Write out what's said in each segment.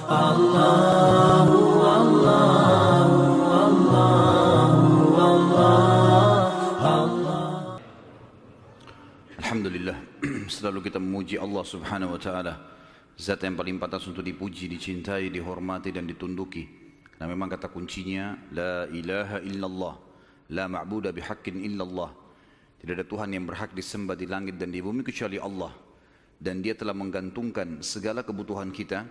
Alhamdulillah, selalu kita memuji Allah subhanahu wa ta'ala, zat yang paling pantas untuk dipuji, dicintai, dihormati dan ditunduki. Karena memang kata kuncinya la ilaha illallah, la ma'buda bihaqqin illallah. Tidak ada Tuhan yang berhak disembah di langit dan di bumi kecuali Allah. Dan dia telah menggantungkan segala kebutuhan kita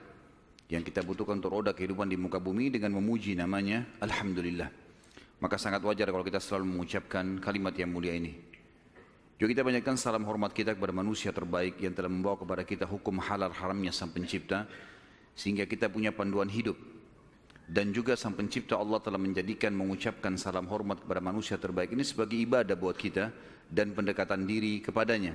yang kita butuhkan untuk roda kehidupan di muka bumi dengan memuji namanya Alhamdulillah. Maka sangat wajar kalau kita selalu mengucapkan kalimat yang mulia ini. Juga kita banyakkan salam hormat kita kepada manusia terbaik yang telah membawa kepada kita hukum halal haramnya Sang Pencipta, sehingga kita punya panduan hidup. Dan juga Sang Pencipta Allah telah menjadikan mengucapkan salam hormat kepada manusia terbaik ini sebagai ibadah buat kita dan pendekatan diri kepadanya.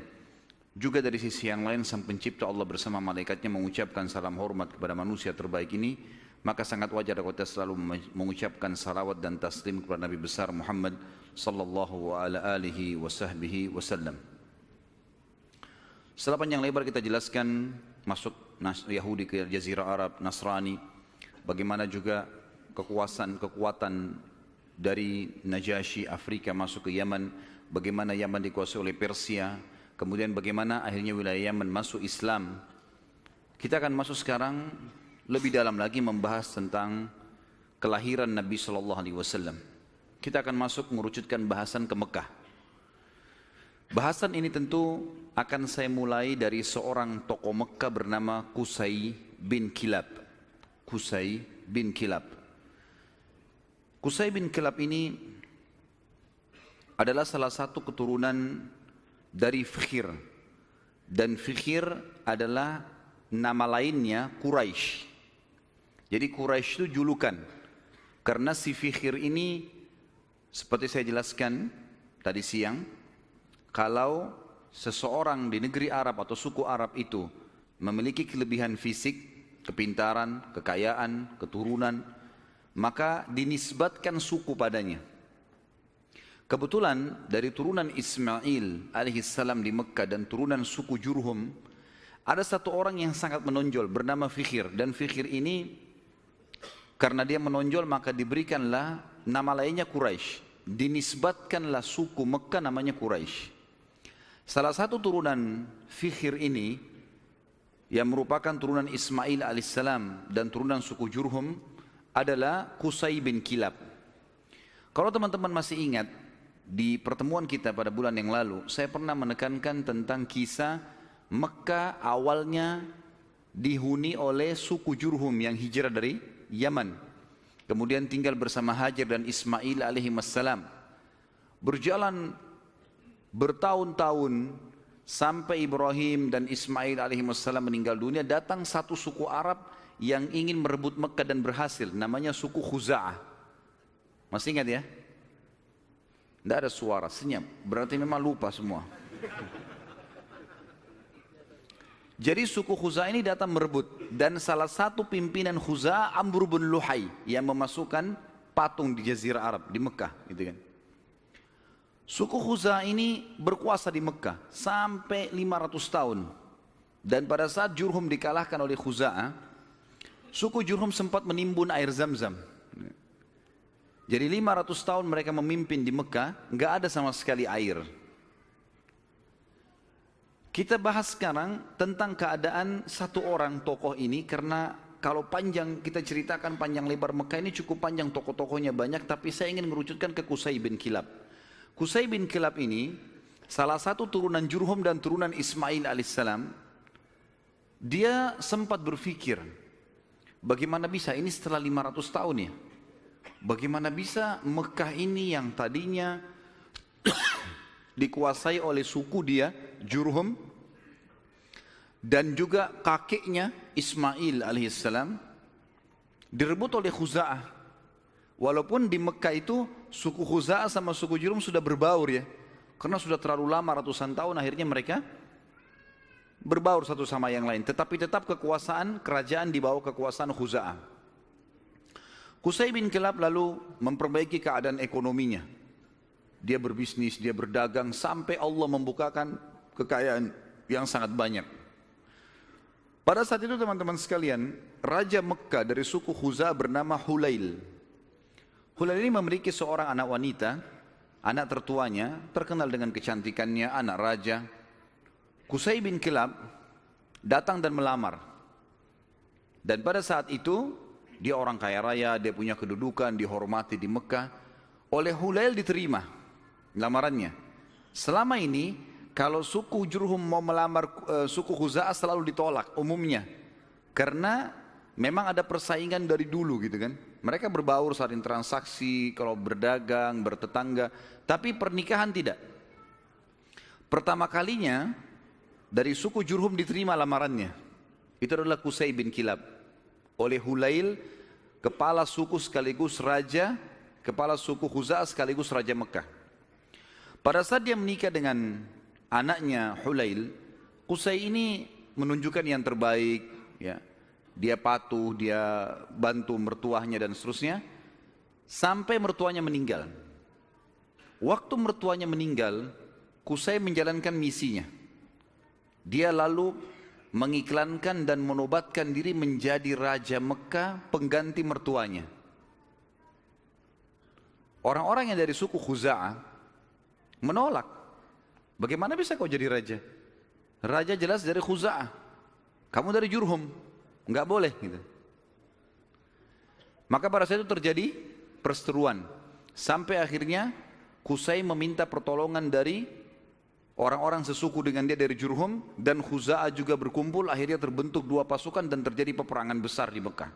Juga dari sisi yang lain Sang Pencipta Allah bersama malaikatnya mengucapkan salam hormat kepada manusia terbaik ini, maka sangat wajar kalau kita selalu mengucapkan salawat dan taslim kepada Nabi besar Muhammad sallallahu alaihi wasallam. Setelah panjang lebar kita jelaskan masuk Yahudi ke Jazirah Arab, Nasrani, bagaimana juga kekuatan dari Najasyi Afrika masuk ke Yaman, bagaimana Yaman dikuasai oleh Persia, kemudian bagaimana akhirnya wilayah Yaman masuk Islam. Kita akan masuk sekarang lebih dalam lagi membahas tentang kelahiran Nabi sallallahu alaihi wasallam. Kita akan masuk mengerucutkan bahasan ke Mekah. Bahasan ini tentu akan saya mulai dari seorang tokoh Mekah bernama Qusay bin Kilab. Qusay bin Kilab. Qusay bin Kilab ini adalah salah satu keturunan dari Fikhir. Dan Fikhir adalah nama lainnya Quraisy. Jadi Quraisy itu julukan. Karena si Fikhir ini seperti saya jelaskan tadi siang, kalau seseorang di negeri Arab atau suku Arab itu memiliki kelebihan fisik, kepintaran, kekayaan, keturunan, maka dinisbatkan suku padanya. Kebetulan dari turunan Ismail alaihissalam di Mekah dan turunan suku Jurhum, ada satu orang yang sangat menonjol bernama Fikhir. Dan Fikhir ini karena dia menonjol maka diberikanlah nama lainnya Quraisy. Dinisbatkanlah suku Mekah namanya Quraisy. Salah satu turunan Fikhir ini yang merupakan turunan Ismail alaihissalam dan turunan suku Jurhum adalah Qusay bin Kilab. Kalau teman-teman masih ingat, di pertemuan kita pada bulan yang lalu saya pernah menekankan tentang kisah Mekah awalnya dihuni oleh suku Jurhum yang hijrah dari Yaman, kemudian tinggal bersama Hajar dan Ismail alaihissalam. Berjalan bertahun-tahun sampai Ibrahim dan Ismail alaihissalam meninggal dunia, datang satu suku Arab yang ingin merebut Mekah dan berhasil, namanya suku Khuza'ah. Masih ingat ya? Tidak ada suara, senyap, berarti memang lupa semua. Jadi suku Khuza'ah ini datang merebut, dan salah satu pimpinan Khuza'ah Amr bin Luhai yang memasukkan patung di Jazirah Arab di Mekah, gitu kan. Suku Khuza'ah ini berkuasa di Mekah sampai 500 tahun. Dan pada saat Jurhum dikalahkan oleh Khuza'ah, suku Jurhum sempat menimbun air Zam-Zam. Jadi 500 tahun mereka memimpin di Mekah, nggak ada sama sekali air. Kita bahas sekarang tentang keadaan satu orang tokoh ini, karena kalau panjang kita ceritakan panjang lebar Mekah ini cukup panjang, tokoh-tokohnya banyak, tapi saya ingin mengerucutkan ke Qusay bin Kilab. Qusay bin Kilab ini salah satu turunan Jurhum dan turunan Ismail alaihissalam. Dia sempat berpikir, bagaimana bisa ini setelah 500 tahun ya? Bagaimana bisa Mekah ini yang tadinya dikuasai oleh suku dia Jurhum dan juga kakeknya Ismail alaihissalam direbut oleh Khuza'ah. Walaupun di Mekah itu suku Khuza'ah sama suku Jurhum sudah berbaur ya, karena sudah terlalu lama ratusan tahun, akhirnya mereka berbaur satu sama yang lain, tetapi tetap kekuasaan kerajaan di bawah kekuasaan Khuza'ah. Qusay bin Kilab lalu memperbaiki keadaan ekonominya. Dia berbisnis, dia berdagang sampai Allah membukakan kekayaan yang sangat banyak. Pada saat itu teman-teman sekalian, Raja Mekah dari suku Khuza'ah bernama Hulail. Hulail ini memiliki seorang anak wanita, anak tertuanya, terkenal dengan kecantikannya, anak raja. Qusay bin Kilab datang dan melamar. Dan pada saat itu, dia orang kaya raya, dia punya kedudukan, dihormati di Mekah. Oleh Hulail diterima lamarannya. Selama ini, kalau suku Jurhum mau melamar suku Khuza'ah selalu ditolak umumnya. Karena memang ada persaingan dari dulu gitu kan. Mereka berbaur saling transaksi, kalau berdagang, bertetangga. Tapi pernikahan tidak. Pertama kalinya dari suku Jurhum diterima lamarannya. Itu adalah Qusay bin Kilab. Oleh Hulail, kepala suku sekaligus raja, kepala suku Khuza'ah sekaligus raja Mekah. Pada saat dia menikah dengan anaknya Hulail, Qusay ini menunjukkan yang terbaik, ya. Dia patuh, dia bantu mertuanya dan seterusnya, sampai mertuanya meninggal. Waktu mertuanya meninggal, Qusay menjalankan misinya. Dia lalu mengiklankan dan menobatkan diri menjadi raja Mekah pengganti mertuanya. Orang-orang yang dari suku Khuza'ah menolak. Bagaimana bisa kau jadi raja? Raja jelas dari Khuza'ah. Kamu dari Jurhum. Enggak boleh gitu. Maka pada saat itu terjadi perseteruan. Sampai akhirnya Qusay meminta pertolongan dari orang-orang sesuku dengan dia dari Jurhum, dan Khuza'ah juga berkumpul. Akhirnya terbentuk dua pasukan dan terjadi peperangan besar di Mekah.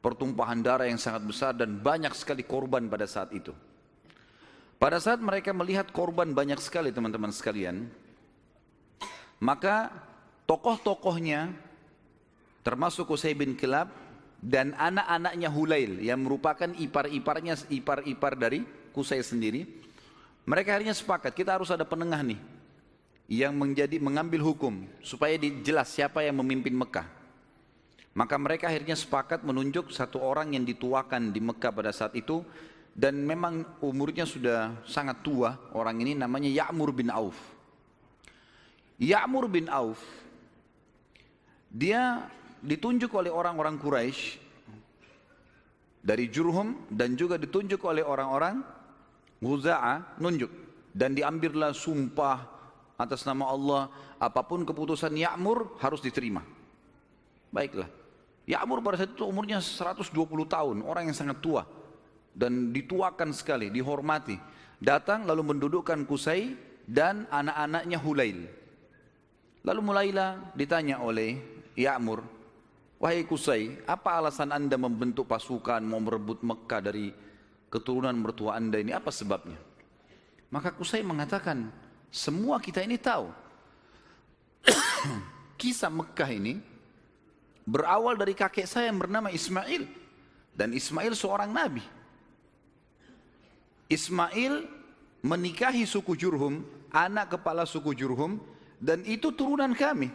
Pertumpahan darah yang sangat besar dan banyak sekali korban pada saat itu. Pada saat mereka melihat korban banyak sekali teman-teman sekalian, maka tokoh-tokohnya termasuk Qusay bin Kilab dan anak-anaknya Hulail yang merupakan ipar-ipar dari Qusay sendiri, mereka akhirnya sepakat, kita harus ada penengah nih yang mengambil hukum supaya dijelas siapa yang memimpin Mekah. Maka mereka akhirnya sepakat menunjuk satu orang yang dituakan di Mekah pada saat itu, dan memang umurnya sudah sangat tua. Orang ini namanya Ya'mur bin Auf. Ya'mur bin Auf, dia ditunjuk oleh orang-orang Quraisy dari Jurhum dan juga ditunjuk oleh orang-orang Khuza'ah, nunjuk, dan diambillah sumpah atas nama Allah, apapun keputusan Ya'mur harus diterima. Baiklah, Ya'mur pada saat itu umurnya 120 tahun, orang yang sangat tua dan dituakan sekali, dihormati. Datang lalu mendudukkan Qusay dan anak-anaknya Hulail. Lalu mulailah ditanya oleh Ya'mur, wahai Qusay, apa alasan anda membentuk pasukan mau merebut Mekah dari keturunan mertua anda ini, apa sebabnya? Maka Qusay mengatakan, semua kita ini tahu kisah Mekah ini berawal dari kakek saya yang bernama Ismail, dan Ismail seorang nabi. Ismail menikahi suku Jurhum, anak kepala suku Jurhum, dan itu turunan kami.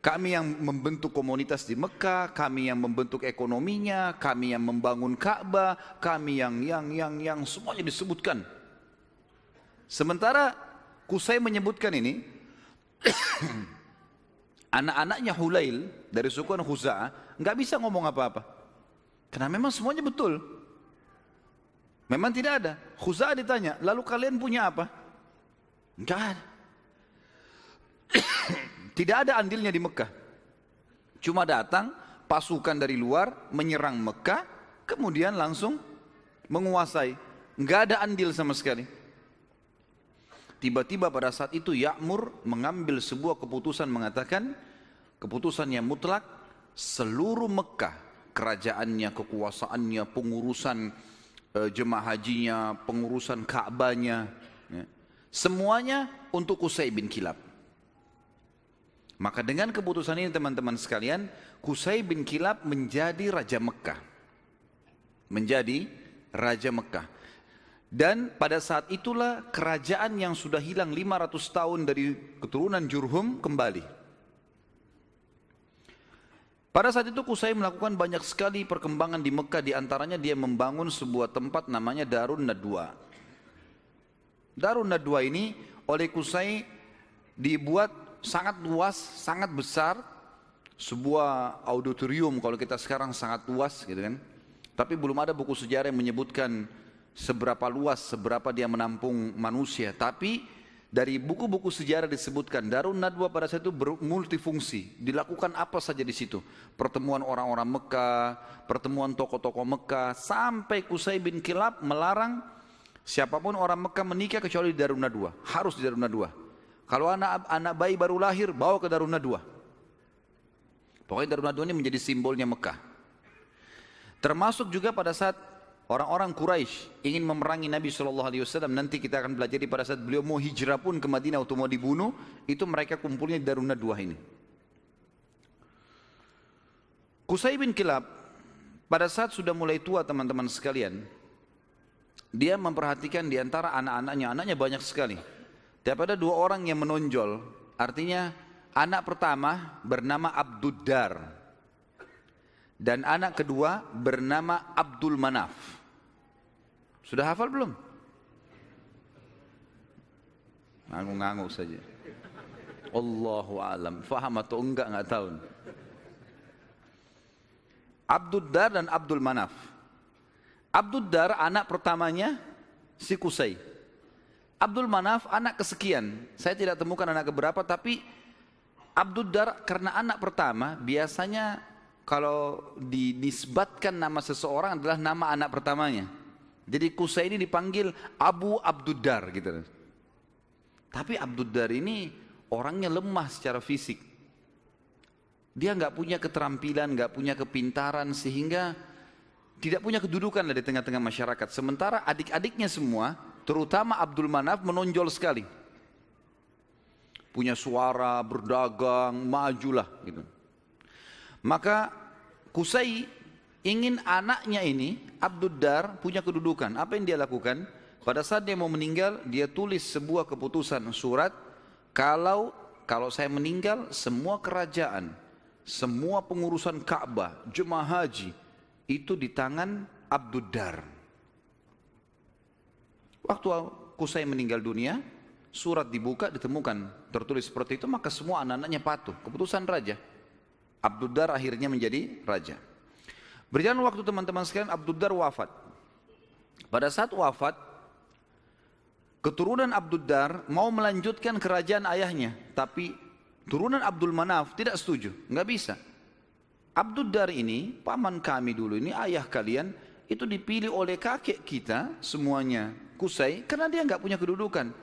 Kami yang membentuk komunitas di Mekah, kami yang membentuk ekonominya, kami yang membangun Ka'bah, kami yang semuanya disebutkan. Sementara Qusay menyebutkan ini, anak-anaknya Hulail dari suku Khuza'ah nggak bisa ngomong apa-apa, karena memang semuanya betul. Memang tidak ada. Khuza'ah ditanya, lalu kalian punya apa? Nggak ada. Tidak ada andilnya di Mekah. Cuma datang pasukan dari luar menyerang Mekah, kemudian langsung menguasai. Enggak ada andil sama sekali. Tiba-tiba pada saat itu Ya'mur mengambil sebuah keputusan, mengatakan keputusan yang mutlak, seluruh Mekah, kerajaannya, kekuasaannya, pengurusan jemaah hajinya, pengurusan Ka'bahnya, ya, semuanya untuk Qusay bin Kilab. Maka dengan keputusan ini teman-teman sekalian, Qusay bin Kilab menjadi Raja Mekah. Menjadi Raja Mekah. Dan pada saat itulah kerajaan yang sudah hilang 500 tahun dari keturunan Jurhum kembali. Pada saat itu Qusay melakukan banyak sekali perkembangan di Mekah, di antaranya dia membangun sebuah tempat namanya Darun Nadwa. Darun Nadwa ini oleh Qusay dibuat sangat luas, sangat besar, sebuah auditorium kalau kita sekarang sangat luas gitu kan. Tapi belum ada buku sejarah yang menyebutkan seberapa luas, seberapa dia menampung manusia. Tapi dari buku-buku sejarah disebutkan Darun Nadwa pada saat itu multifungsi. Dilakukan apa saja di situ. Pertemuan orang-orang Mekah, pertemuan tokoh-tokoh Mekah, sampai Qusay bin Kilab melarang siapapun orang Mekah menikah kecuali di Darun Nadwa. Harus di Darun Nadwa. Kalau anak bayi baru lahir, bawa ke Darun Nadwa. Pokoknya Darun Nadwa ini menjadi simbolnya Mekah. Termasuk juga pada saat orang-orang Quraisy ingin memerangi Nabi SAW, nanti kita akan belajar pada saat beliau mau hijrah pun ke Madinah atau mau dibunuh, itu mereka kumpulnya di Darun Nadwa ini. Qusay bin Kilab pada saat sudah mulai tua teman-teman sekalian, dia memperhatikan di antara anak-anaknya, anaknya banyak sekali. Tapi ada dua orang yang menonjol, artinya anak pertama bernama Abduddar dan anak kedua bernama Abdul Manaf. Sudah hafal belum? Ngangguk-ngangguk saja. Allahu alam, faham atau enggak tahu. Abduddar dan Abdul Manaf. Abduddar anak pertamanya si Qusay. Abdul Manaf anak kesekian. Saya tidak temukan anak keberapa, tapi Abduddar karena anak pertama biasanya kalau dinisbatkan nama seseorang adalah nama anak pertamanya. Jadi Qusay ini dipanggil Abu Abduddar gitu. Tapi Abduddar ini orangnya lemah secara fisik. Dia nggak punya keterampilan, nggak punya kepintaran sehingga tidak punya kedudukan di tengah-tengah masyarakat. Sementara adik-adiknya semua, terutama Abdul Manaf menonjol sekali. Punya suara, berdagang, majulah gitu. Maka Qusay ingin anaknya ini, Abduddar, punya kedudukan. Apa yang dia lakukan? Pada saat dia mau meninggal, dia tulis sebuah keputusan surat, kalau saya meninggal, semua kerajaan, semua pengurusan Ka'bah, jemaah haji, itu di tangan Abduddar. Waktu Qusay meninggal dunia, surat dibuka, ditemukan tertulis seperti itu, maka semua anak-anaknya patuh. Keputusan raja. Abduddar akhirnya menjadi raja. Berjalan waktu teman-teman sekalian, Abduddar wafat. Pada saat wafat, keturunan Abduddar mau melanjutkan kerajaan ayahnya, tapi turunan Abdul Manaf tidak setuju, nggak bisa. Abduddar ini, paman kami dulu ini, ayah kalian, itu dipilih oleh kakek kita semuanya, Qusay, karena dia nggak punya kedudukan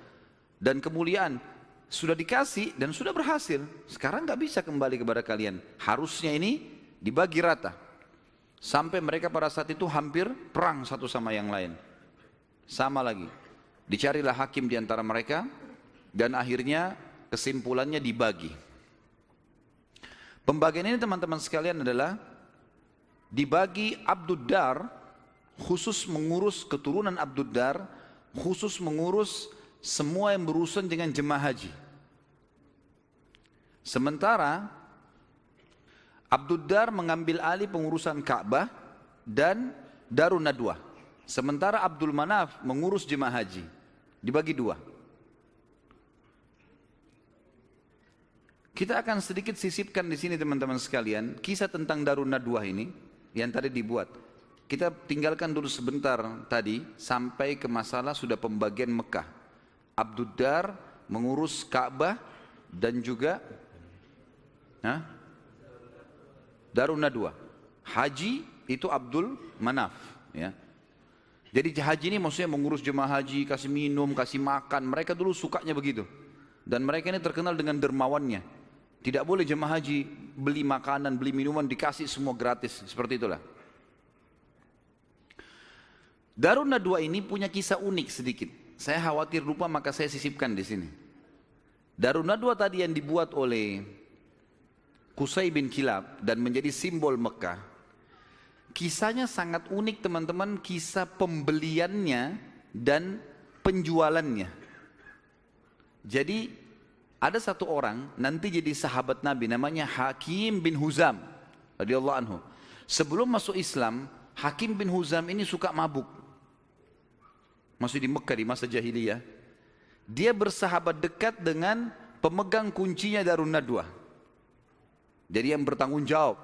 dan kemuliaan. Sudah dikasih dan sudah berhasil, sekarang nggak bisa kembali kepada kalian. Harusnya ini dibagi rata. Sampai mereka pada saat itu hampir perang satu sama yang lain. Sama lagi. Dicarilah hakim di antara mereka dan akhirnya kesimpulannya dibagi. Pembagian ini teman-teman sekalian adalah dibagi Abduddar khusus mengurus keturunan Abduddar, khusus mengurus semua yang berurusan dengan jemaah haji. Sementara Abduddar mengambil alih pengurusan Ka'bah dan Darun Nadwa. Sementara Abdul Manaf mengurus jemaah haji. Dibagi dua. Kita akan sedikit sisipkan di sini teman-teman sekalian kisah tentang Darun Nadwa ini yang tadi dibuat. Kita tinggalkan dulu sebentar tadi sampai ke masalah sudah pembagian Mekah. Abduddar mengurus Ka'bah dan juga Darun Nadwa. Haji itu Abdul Manaf, ya. Jadi haji ini maksudnya mengurus jemaah haji, kasih minum, kasih makan. Mereka dulu sukanya begitu. Dan mereka ini terkenal dengan dermawannya. Tidak boleh jemaah haji beli makanan, beli minuman, dikasih semua gratis. Seperti itulah. Darun Nadwa ini punya kisah unik sedikit. Saya khawatir lupa maka saya sisipkan di sini. Darun Nadwa tadi yang dibuat oleh Qusay bin Kilab dan menjadi simbol Mekah. Kisahnya sangat unik teman-teman, kisah pembeliannya dan penjualannya. Jadi ada satu orang nanti jadi sahabat Nabi namanya Hakim bin Huzam radhiyallahu anhu. Sebelum masuk Islam, Hakim bin Huzam ini suka mabuk. Masih di Mekah di masa jahiliyah. Dia bersahabat dekat dengan pemegang kuncinya Darun Nadwa. Jadi yang bertanggung jawab.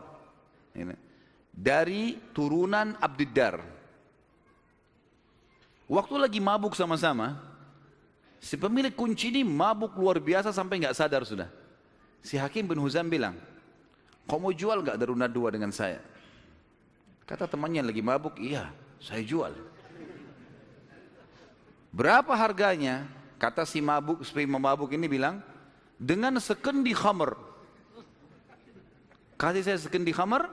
Dari turunan Abdiddar. Waktu lagi mabuk sama-sama, si pemilik kunci ini mabuk luar biasa sampai nggak sadar sudah. Si Hakim bin Huzam bilang, kau mau jual nggak Darun Nadwa dengan saya? Kata temannya lagi mabuk, iya saya jual. Berapa harganya? Kata si mabuk ini bilang, dengan sekendi khamr. Kasih saya sekendi khamr,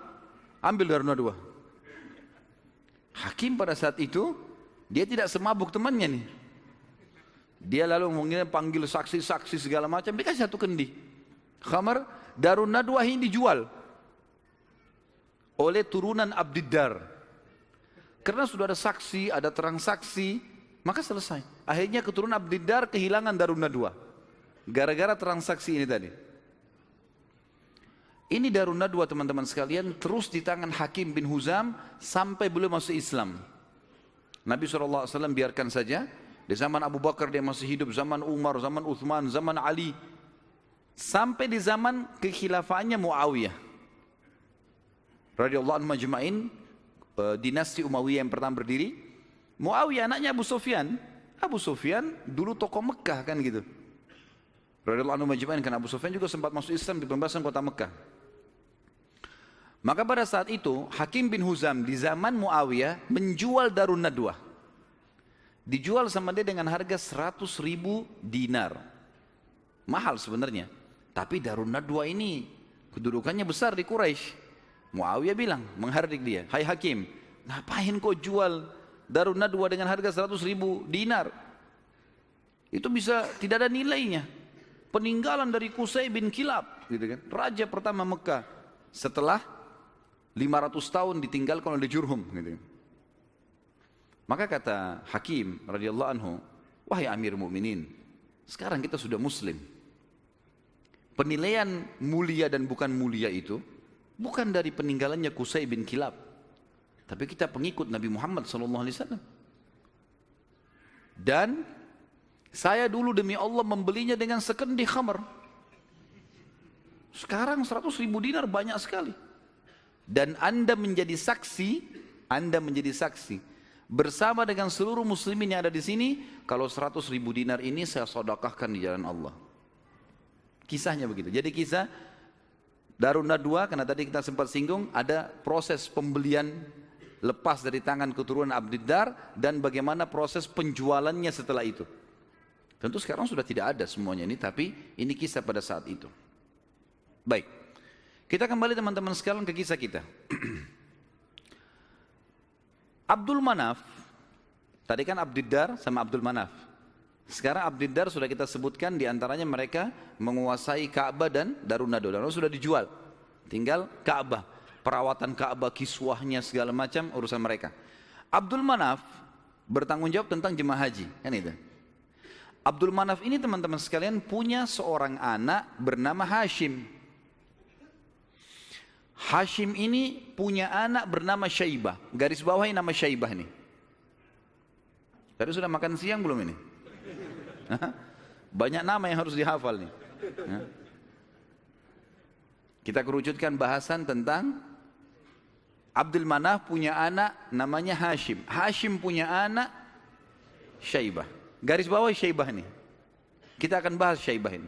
ambil Darun Nadwa. Hakim pada saat itu, dia tidak semabuk temannya nih. Dia lalu mungkin panggil saksi-saksi segala macam, dikasih satu kendi khamr. Darun Nadwa ini dijual oleh turunan Abdiddar. Karena sudah ada saksi, ada terang saksi, maka selesai. Akhirnya keturunan Abdiddar kehilangan Darun Nadwa gara-gara terang saksi ini tadi. Ini Darun Nadwa teman-teman sekalian terus di tangan Hakim bin Huzam sampai beliau masuk Islam. Nabi SAW biarkan saja. Di zaman Abu Bakar dia masih hidup, zaman Umar, zaman Uthman, zaman Ali. Sampai di zaman kekhilafaannya Muawiyah radhiyallahu anhu majma'in, dinasti Umayyah yang pertama berdiri. Muawiyah anaknya Abu Sufyan. Abu Sufyan dulu tokoh Mekah kan gitu. Radhiyallahu anhu majma'in, karena Abu Sufyan juga sempat masuk Islam di pembebasan kota Mekah. Maka pada saat itu Hakim bin Huzam di zaman Muawiyah menjual Darun Nadwa. Dijual sama dia dengan harga 100.000 dinar. Mahal sebenarnya. Tapi Darun Nadwa ini kedudukannya besar di Quraisy. Muawiyah bilang, menghardik dia, hai Hakim, ngapain kau jual Darun Nadwa dengan harga 100.000 dinar? Itu bisa tidak ada nilainya. Peninggalan dari Qusay bin Kilab, gitu kan? Raja pertama Mekah setelah 500 tahun ditinggalkan oleh Jurhum, gitu. Maka kata Hakim radhiyallahu anhu, wahai Amir Mukminin, sekarang kita sudah Muslim. Penilaian mulia dan bukan mulia itu bukan dari peninggalannya Qusay bin Kilab, tapi kita pengikut Nabi Muhammad SAW. Dan saya dulu demi Allah membelinya dengan sekendi khamr. Sekarang 100.000 dinar banyak sekali. Dan Anda menjadi saksi bersama dengan seluruh muslimin yang ada di sini, kalau 100.000 dinar ini saya sedekahkan di jalan Allah. Kisahnya begitu. Jadi kisah Darun Nadwa, karena tadi kita sempat singgung, ada proses pembelian lepas dari tangan keturunan Abdiddar dan bagaimana proses penjualannya setelah itu. Tentu sekarang sudah tidak ada semuanya ini, tapi ini kisah pada saat itu. Baik, kita kembali teman-teman sekalian ke kisah kita. Abdul Manaf, tadi kan Abdiddar sama Abdul Manaf. Sekarang Abdiddar sudah kita sebutkan, diantaranya mereka menguasai Ka'bah dan Darun Nadwa. Dan sudah dijual, tinggal Ka'bah, perawatan Ka'bah, kiswahnya segala macam urusan mereka. Abdul Manaf bertanggung jawab tentang jemaah haji, kan itu. Abdul Manaf ini teman-teman sekalian punya seorang anak bernama Hashim. Hashim ini punya anak bernama Syaibah. Garis bawahi nama Syaibah ini. Tadi sudah makan siang belum ini? Banyak nama yang harus dihafal nih. Kita kerucutkan bahasan tentang Abdul Manaf punya anak namanya Hashim. Hashim punya anak Syaibah. Garis bawah Syaibah ini. Kita akan bahas Syaibah ini.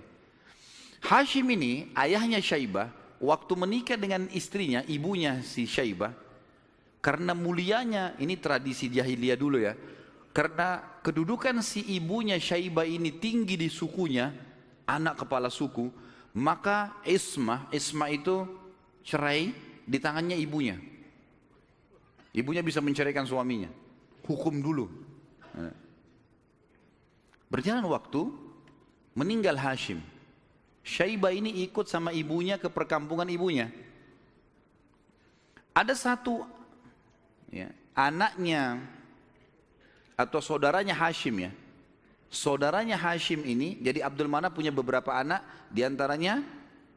Hashim ini ayahnya Syaibah, waktu menikah dengan istrinya, ibunya si Syaibah, karena mulianya, ini tradisi jahiliyah dulu ya, karena kedudukan si ibunya Syaibah ini tinggi di sukunya, anak kepala suku, maka ismah itu cerai di tangannya ibunya. Ibunya bisa menceraikan suaminya, hukum dulu. Berjalan waktu, meninggal Hashim. Syaibah ini ikut sama ibunya ke perkampungan ibunya. Ada satu ya, anaknya atau saudaranya Hashim ya. Saudaranya Hashim ini, jadi Abdul Manaf punya beberapa anak, diantaranya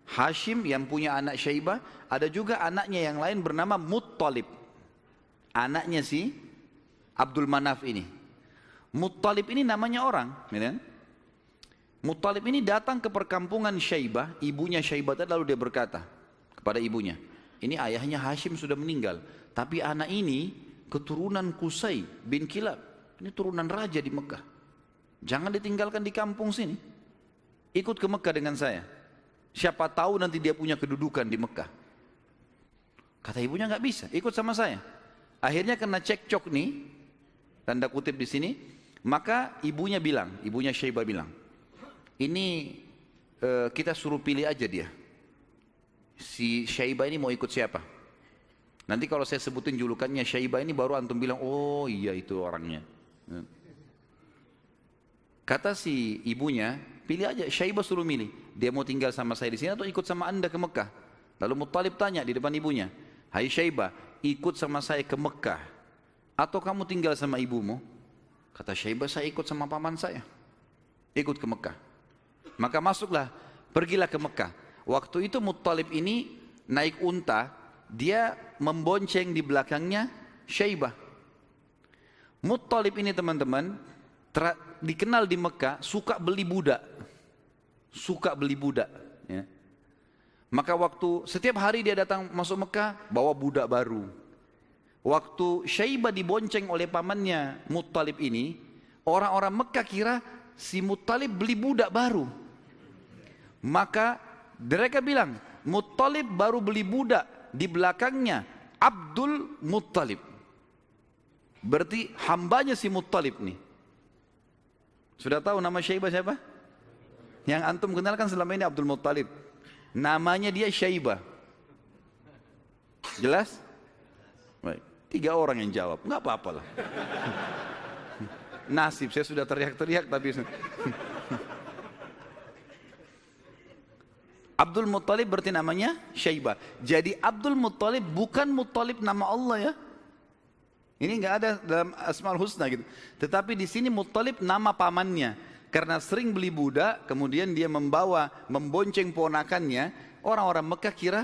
Hashim yang punya anak Syaibah, ada juga anaknya yang lain bernama Muttalib. Anaknya si Abdul Manaf ini. Muttalib ini namanya orang, ya. Muttalib ini datang ke perkampungan Syaibah, ibunya Syaibah, lalu dia berkata kepada ibunya. Ini ayahnya Hashim sudah meninggal, tapi anak ini keturunan Qusay bin Kilab. Ini turunan raja di Mekah. Jangan ditinggalkan di kampung sini. Ikut ke Mekah dengan saya. Siapa tahu nanti dia punya kedudukan di Mekah. Kata ibunya nggak bisa, ikut sama saya. Akhirnya kena cekcok nih, tanda kutip di sini. Maka ibunya Syaibah bilang, ini kita suruh pilih aja dia. Si Syaibah ini mau ikut siapa? Nanti kalau saya sebutin julukannya Syaibah ini baru antum bilang, oh iya itu orangnya. Kata si ibunya, pilih aja, Syaibah suruh milih. Dia mau tinggal sama saya di sini atau ikut sama anda ke Mekah? Lalu Muttalib tanya di depan ibunya, hai Syaibah, ikut sama saya ke Mekah atau kamu tinggal sama ibumu? Kata Syaibah, saya ikut sama paman saya, ikut ke Mekah. Maka masuklah, pergilah ke Mekah. Waktu itu Muttalib ini naik unta, dia membonceng di belakangnya Syaibah. Muttalib ini teman-teman dikenal di Mekah suka beli budak, ya. Maka waktu setiap hari dia datang masuk Mekah bawa budak baru. Waktu Syaibah dibonceng oleh pamannya Muttalib ini, orang-orang Mekah kira si Muttalib beli budak baru. Maka mereka bilang, Muttalib baru beli budak, di belakangnya Abdul Muttalib. Berarti hambanya si Muttalib nih. Sudah tahu nama Syaibah siapa? Yang antum kenalkan selama ini Abdul Muttalib. Namanya dia Syaibah. Jelas? Baik. 3 orang yang jawab, nggak apa-apa lah. Nasib, saya sudah teriak-teriak tapi Abdul Muttalib berarti namanya Syaibah. Jadi Abdul Muttalib bukan Muttalib nama Allah ya. Ini nggak ada dalam Asmaul Husna gitu. Tetapi di sini Muttalib nama pamannya. Karena sering beli budak, kemudian dia membonceng ponakannya. Orang-orang Mekah kira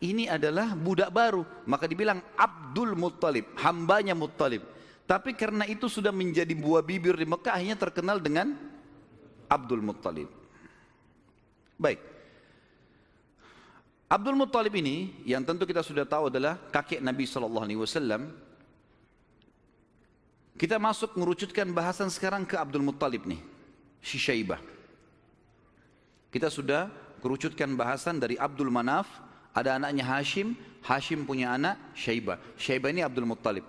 ini adalah budak baru. Maka dibilang Abdul Muttalib, hambanya Muttalib. Tapi karena itu sudah menjadi buah bibir di Mekah, akhirnya terkenal dengan Abdul Muttalib. Baik. Abdul Muttalib ini yang tentu kita sudah tahu adalah kakek Nabi SAW. Kita masuk mengerucutkan bahasan sekarang ke Abdul Muttalib nih, si Syaibah. Kita sudah kerucutkan bahasan dari Abdul Manaf, ada anaknya Hashim, Hashim punya anak Syaibah. Syaibah ini Abdul Muttalib.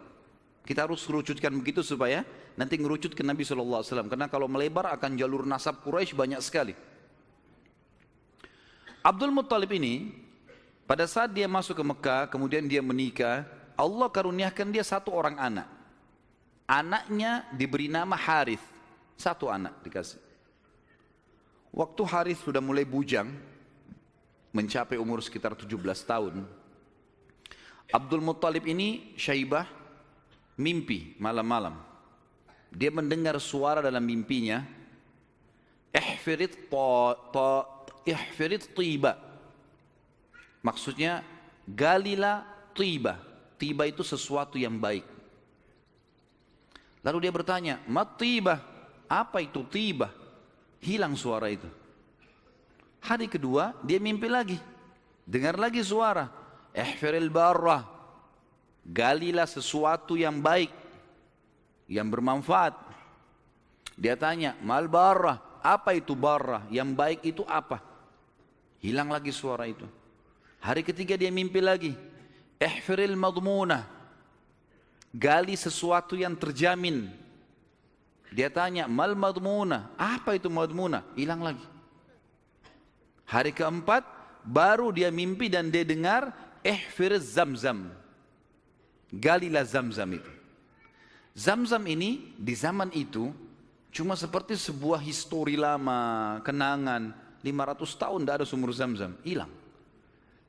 Kita harus kerucutkan begitu supaya nanti ngerucut ke Nabi SAW. Karena kalau melebar akan jalur nasab Quraisy banyak sekali. Abdul Muttalib ini pada saat dia masuk ke Mekah, kemudian dia menikah, Allah karuniakan dia 1 orang anak. Anaknya diberi nama Harith, 1 anak dikasih. Waktu Harith sudah mulai bujang, mencapai umur sekitar 17 tahun, Abdul Muttalib ini, Syaibah, mimpi malam-malam. Dia mendengar suara dalam mimpinya, ihfirit tiba. Maksudnya galilah tiba. Tiba itu sesuatu yang baik. Lalu dia bertanya, mat tiba? Apa itu tiba? Hilang suara itu. Hari kedua dia mimpi lagi. Dengar lagi suara, ihfiril barrah. Galilah sesuatu yang baik, yang bermanfaat. Dia tanya, mal barrah? Apa itu barrah? Yang baik itu apa? Hilang lagi suara itu. Hari ketiga dia mimpi lagi, ihfiril madmunah. Gali sesuatu yang terjamin. Dia tanya, mal madmunah? Apa itu madmunah? Hilang lagi. Hari keempat baru dia mimpi dan dia dengar ihfiriz zamzam. Galilah zamzam itu. Zamzam ini di zaman itu cuma seperti sebuah histori lama, kenangan. 500 tahun tidak ada sumur zamzam, hilang.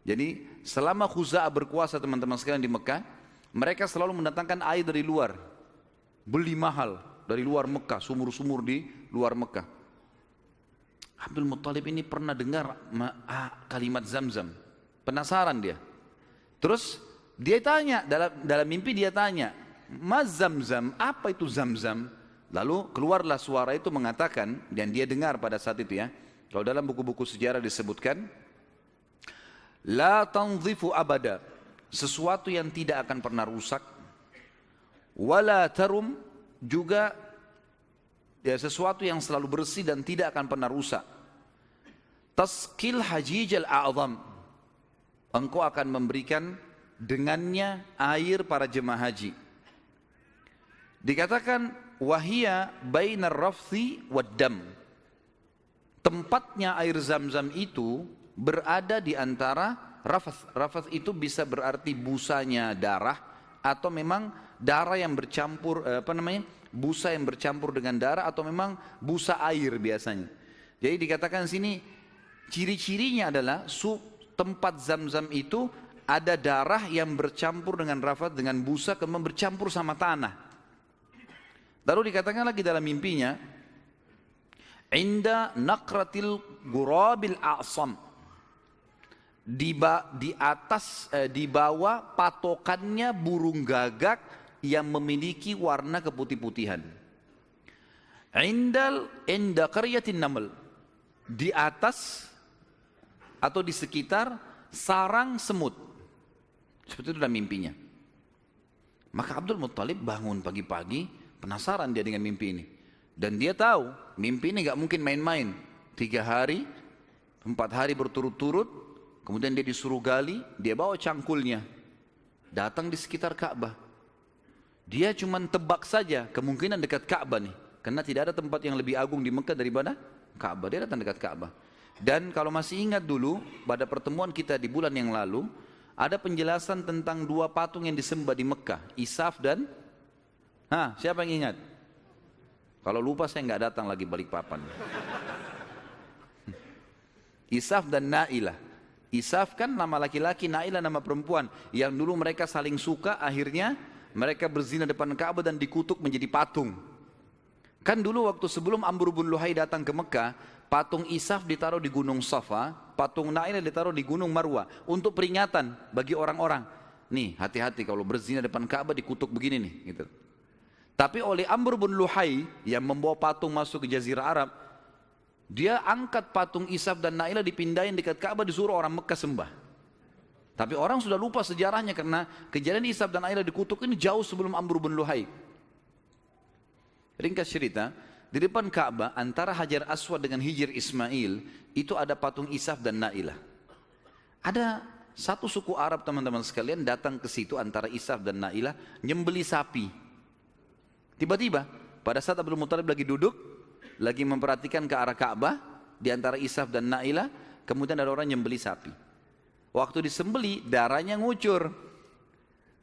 Jadi selama Khuza'ah berkuasa teman-teman sekalian di Mekah, mereka selalu mendatangkan air dari luar, beli mahal dari luar Mekah, sumur-sumur di luar Mekah. Abdul Muttalib ini pernah dengar kalimat Zamzam, penasaran dia. Terus dia tanya, dalam mimpi dia tanya, Mas Zamzam, apa itu Zamzam? Lalu keluarlah suara itu mengatakan, dan dia dengar pada saat itu ya, kalau dalam buku-buku sejarah disebutkan, La tanzifu abada, sesuatu yang tidak akan pernah rusak. Wala tarum, juga ya, sesuatu yang selalu bersih dan tidak akan pernah rusak. Tasqil hajijal a'zam, engkau akan memberikan dengannya air para jemaah haji. Dikatakan wahia bainar rafthi wad dam, tempatnya air zam-zam itu berada di antara rafath. Rafath itu bisa berarti busanya darah, atau memang darah yang bercampur, busa yang bercampur dengan darah, atau memang busa air biasanya. Jadi dikatakan sini ciri-cirinya adalah tempat zam-zam itu ada darah yang bercampur dengan rafath, dengan busa, kemudian bercampur sama tanah. Lalu dikatakan lagi dalam mimpinya, inda naqratil gurabil a'sam, di bawah patokannya burung gagak yang memiliki warna keputih-putihan. Inda qaryatin naml, di atas atau di sekitar sarang semut. Seperti itu dalam mimpinya. Maka Abdul Muttalib bangun pagi-pagi, penasaran dia dengan mimpi ini. Dan dia tahu mimpi ini gak mungkin main-main. 3 hari, 4 hari berturut-turut. Kemudian dia disuruh gali, dia bawa cangkulnya, datang di sekitar Ka'bah. Dia cuma tebak saja kemungkinan dekat Ka'bah nih, karena tidak ada tempat yang lebih agung di Mekah daripada Ka'bah. Dia datang dekat Ka'bah. Dan kalau masih ingat dulu pada pertemuan kita di bulan yang lalu, ada penjelasan tentang 2 patung yang disembah di Mekah, Isaf dan siapa yang ingat? Kalau lupa saya nggak datang lagi Balikpapan. Isaf dan Na'ilah. Isaf kan nama laki-laki, Na'ilah nama perempuan, yang dulu mereka saling suka, akhirnya mereka berzina depan Ka'bah dan dikutuk menjadi patung. Kan dulu waktu sebelum Amr bin Luhai datang ke Mekah, patung Isaf ditaruh di Gunung Safa, patung Na'ilah ditaruh di Gunung Marwah, untuk peringatan bagi orang-orang. Nih, hati-hati kalau berzina depan Ka'bah dikutuk begini nih, gitu. Tapi oleh Amr bin Luhai yang membawa patung masuk ke Jazirah Arab, dia angkat patung Isaf dan Na'ilah, dipindahin dekat Ka'bah, disuruh orang Mekah sembah. Tapi orang sudah lupa sejarahnya, karena kejadian Isaf dan Na'ilah dikutuk ini jauh sebelum Amr bin Luhai. Ringkas cerita, di depan Ka'bah antara Hajar Aswad dengan Hijr Ismail itu ada patung Isaf dan Na'ilah. Ada satu suku Arab teman-teman sekalian datang ke situ antara Isaf dan Na'ilah, nyembeli sapi. Tiba-tiba pada saat Abdul Muttalib lagi duduk, lagi memperhatikan ke arah Ka'bah di antara Isaf dan Na'ilah, kemudian ada orang nyembeli sapi. Waktu disembeli, darahnya ngucur.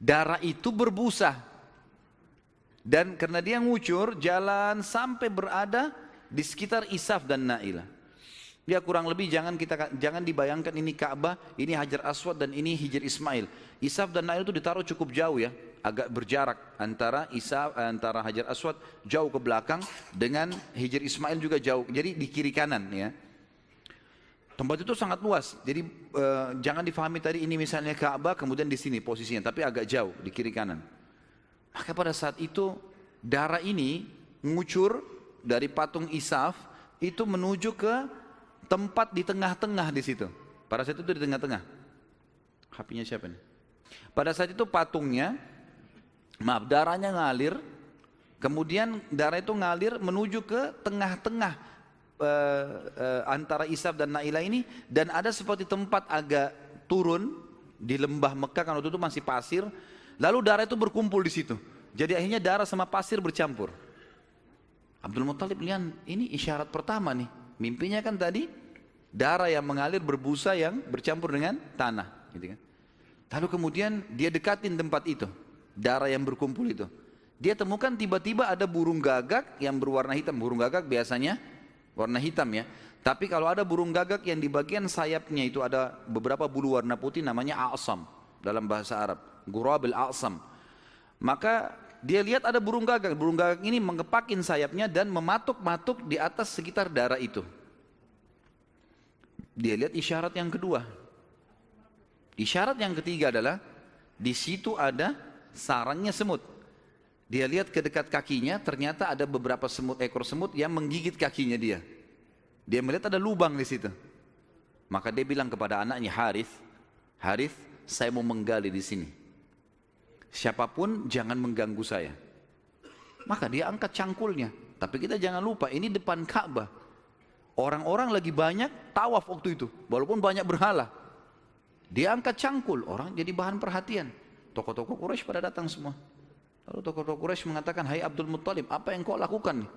Darah itu berbusa. Dan karena dia ngucur, jalan sampai berada di sekitar Isaf dan Na'ilah. Dia kurang lebih jangan dibayangkan ini Ka'bah, ini Hajar Aswad dan ini Hijr Ismail. Isaf dan Na'ilah itu ditaruh cukup jauh ya, agak berjarak antara Hajar Aswad jauh ke belakang dengan Hijr Ismail juga jauh. Jadi di kiri kanan ya. Tempat itu sangat luas. Jadi jangan difahami tadi ini misalnya Ka'bah kemudian di sini posisinya, tapi agak jauh di kiri kanan. Maka pada saat itu darah ini ngucur dari patung Isaf itu menuju ke tempat di tengah-tengah di situ. Pada saat itu di tengah-tengah. HP-nya siapa nih? Pada saat itu patungnya, darahnya ngalir, kemudian darah itu ngalir menuju ke tengah-tengah antara Isaf dan Na'ilah ini, dan ada seperti tempat agak turun di lembah Mekah, kan waktu itu masih pasir, lalu darah itu berkumpul di situ. Jadi akhirnya darah sama pasir bercampur. Abdul Muttalib lihat ini isyarat pertama nih. Mimpinya kan tadi darah yang mengalir berbusa yang bercampur dengan tanah, gitu kan. Lalu kemudian dia dekatin tempat itu, darah yang berkumpul itu. Dia temukan tiba-tiba ada burung gagak yang berwarna hitam. Burung gagak biasanya warna hitam ya. Tapi kalau ada burung gagak yang di bagian sayapnya itu ada beberapa bulu warna putih, namanya a'sam dalam bahasa Arab, gurabil a'sam. Maka dia lihat ada burung gagak. Burung gagak ini mengepakin sayapnya dan mematuk-matuk di atas sekitar darah itu. Dia lihat isyarat yang kedua. Isyarat yang ketiga adalah di situ ada sarangnya semut. Dia lihat ke dekat kakinya, ternyata ada beberapa ekor semut yang menggigit kakinya dia melihat ada lubang di situ. Maka dia bilang kepada anaknya Harith, Harith, saya mau menggali di sini. Siapapun jangan mengganggu saya. Maka dia angkat cangkulnya. Tapi kita jangan lupa, ini depan Ka'bah. Orang-orang lagi banyak tawaf waktu itu, walaupun banyak berhala. Dia angkat cangkul, orang jadi bahan perhatian. Tokoh-tokoh Quraisy pada datang semua. Lalu tokoh-tokoh Quraisy mengatakan, hai Abdul Muttalib, apa yang kau lakukan nih?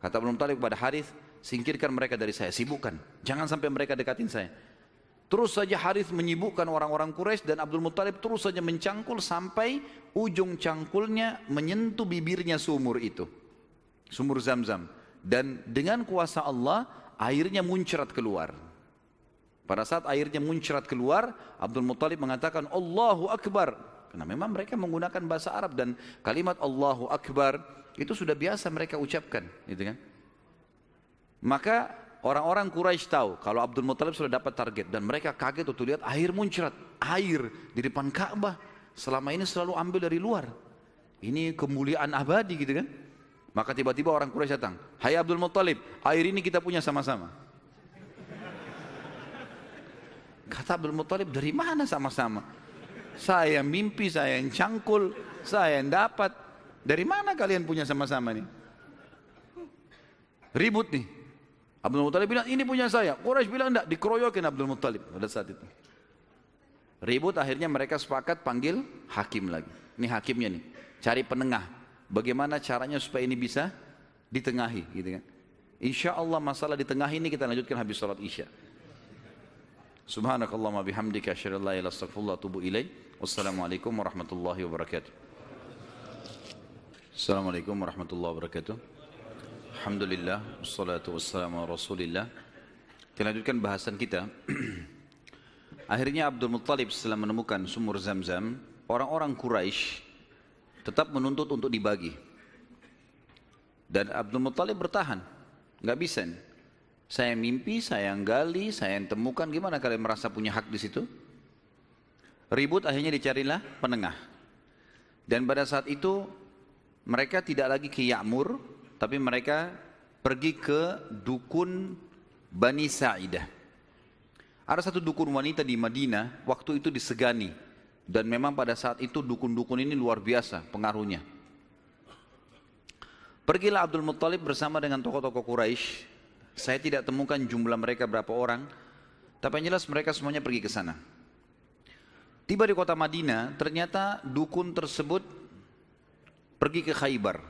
Kata Abdul Muttalib kepada Harith, singkirkan mereka dari saya, sibukkan. Jangan sampai mereka dekatin saya. Terus saja Harith menyibukkan orang-orang Quraisy dan Abdul Muttalib terus saja mencangkul sampai ujung cangkulnya menyentuh bibirnya sumur itu. Sumur Zam-Zam. Dan dengan kuasa Allah, airnya muncrat keluar. Pada saat airnya muncrat keluar, Abdul Muttalib mengatakan, Allahu Akbar. Karena memang mereka menggunakan bahasa Arab dan kalimat Allahu Akbar itu sudah biasa mereka ucapkan. Gitu kan? Maka orang-orang Quraisy tahu kalau Abdul Muttalib sudah dapat target. Dan mereka kaget waktu lihat air muncrat. Air di depan Ka'bah. Selama ini selalu ambil dari luar. Ini kemuliaan abadi gitu kan. Maka tiba-tiba orang Quraisy datang, hai Abdul Muttalib, air ini kita punya sama-sama. Kata Abdul Muttalib, dari mana sama-sama? Saya mimpi, saya yang cangkul, saya yang dapat. Dari mana kalian punya sama-sama nih? Ribut nih. Abdul Muttalib bilang, ini punya saya. Quraisy bilang enggak, dikeroyokin Abdul Muttalib pada saat itu. Ribut, akhirnya mereka sepakat panggil hakim lagi. Ini hakimnya nih, cari penengah. Bagaimana caranya supaya ini bisa ditengahi, gitu kan? Insya Allah masalah ditengahi ini kita lanjutkan habis salat Isya. Subhanakallahumma bihamdika asyhadu an la ilaha illa anta astaghfiruka wa atubu ilaik. Wassalamualaikum warahmatullahi wabarakatuh. Assalamualaikum warahmatullahi wabarakatuh. Alhamdulillah, wassalatu wassalamu ala Rasulillah. Kita lanjutkan bahasan kita. Akhirnya Abdul Muttalib setelah menemukan sumur Zam-Zam, orang-orang Quraisy tetap menuntut untuk dibagi. Dan Abdul Muttalib bertahan. Nggak bisa nih. Saya mimpi, saya yang gali, saya yang temukan. Gimana kalian merasa punya hak di situ? Ribut, akhirnya dicarilah penengah. Dan pada saat itu mereka tidak lagi ke Ya'mur, tapi mereka pergi ke dukun Bani Sa'idah. Ada satu dukun wanita di Madinah, waktu itu disegani. Dan memang pada saat itu dukun-dukun ini luar biasa pengaruhnya. Pergilah Abdul Muttalib bersama dengan tokoh-tokoh Quraisy. Saya tidak temukan jumlah mereka berapa orang, tapi yang jelas mereka semuanya pergi ke sana. Tiba di kota Madinah, ternyata dukun tersebut pergi ke Khaybar.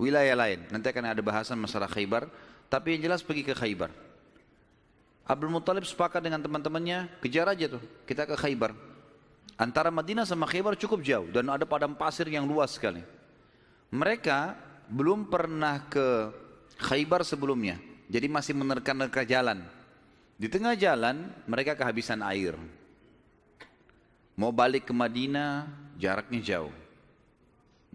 Wilayah lain, nanti akan ada bahasan masalah Khaybar, tapi yang jelas pergi ke Khaybar. Abdul Muttalib sepakat dengan teman-temannya, kejar aja tuh, kita ke Khaybar. Antara Madinah sama Khaybar cukup jauh dan ada padang pasir yang luas sekali. Mereka belum pernah ke Khaybar sebelumnya, jadi masih menerka-nerka jalan. Di tengah jalan mereka kehabisan air. Mau balik ke Madinah jaraknya jauh.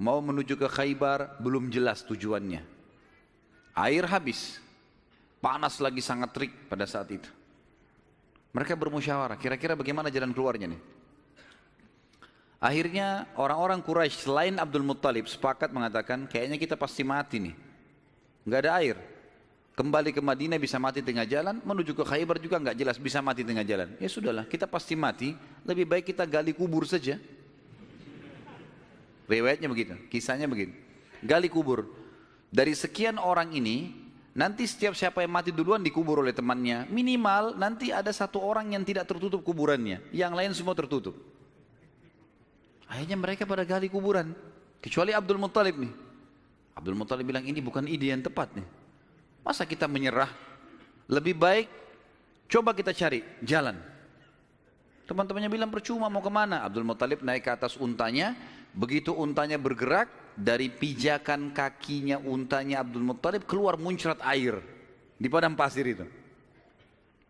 Mau menuju ke Khaybar belum jelas tujuannya. Air habis. Panas lagi sangat terik pada saat itu. Mereka bermusyawarah, kira-kira bagaimana jalan keluarnya nih? Akhirnya orang-orang Quraisy selain Abdul Muttalib sepakat mengatakan, kayaknya kita pasti mati nih. Nggak ada air. Kembali ke Madinah bisa mati tengah jalan, menuju ke Khaybar juga nggak jelas bisa mati tengah jalan. Ya sudahlah, kita pasti mati, lebih baik kita gali kubur saja. Riwayatnya begitu, kisahnya begitu. Gali kubur. Dari sekian orang ini, nanti setiap siapa yang mati duluan dikubur oleh temannya. Minimal nanti ada satu orang yang tidak tertutup kuburannya, yang lain semua tertutup. Akhirnya mereka pada gali kuburan, kecuali Abdul Muttalib nih. Abdul Muttalib bilang ini bukan ide yang tepat nih. Masa kita menyerah? Lebih baik coba kita cari jalan. Teman-temannya bilang percuma mau kemana? Abdul Muttalib naik ke atas untanya. Begitu untanya bergerak, dari pijakan kakinya untanya Abdul Muttalib keluar muncrat air di padang pasir itu.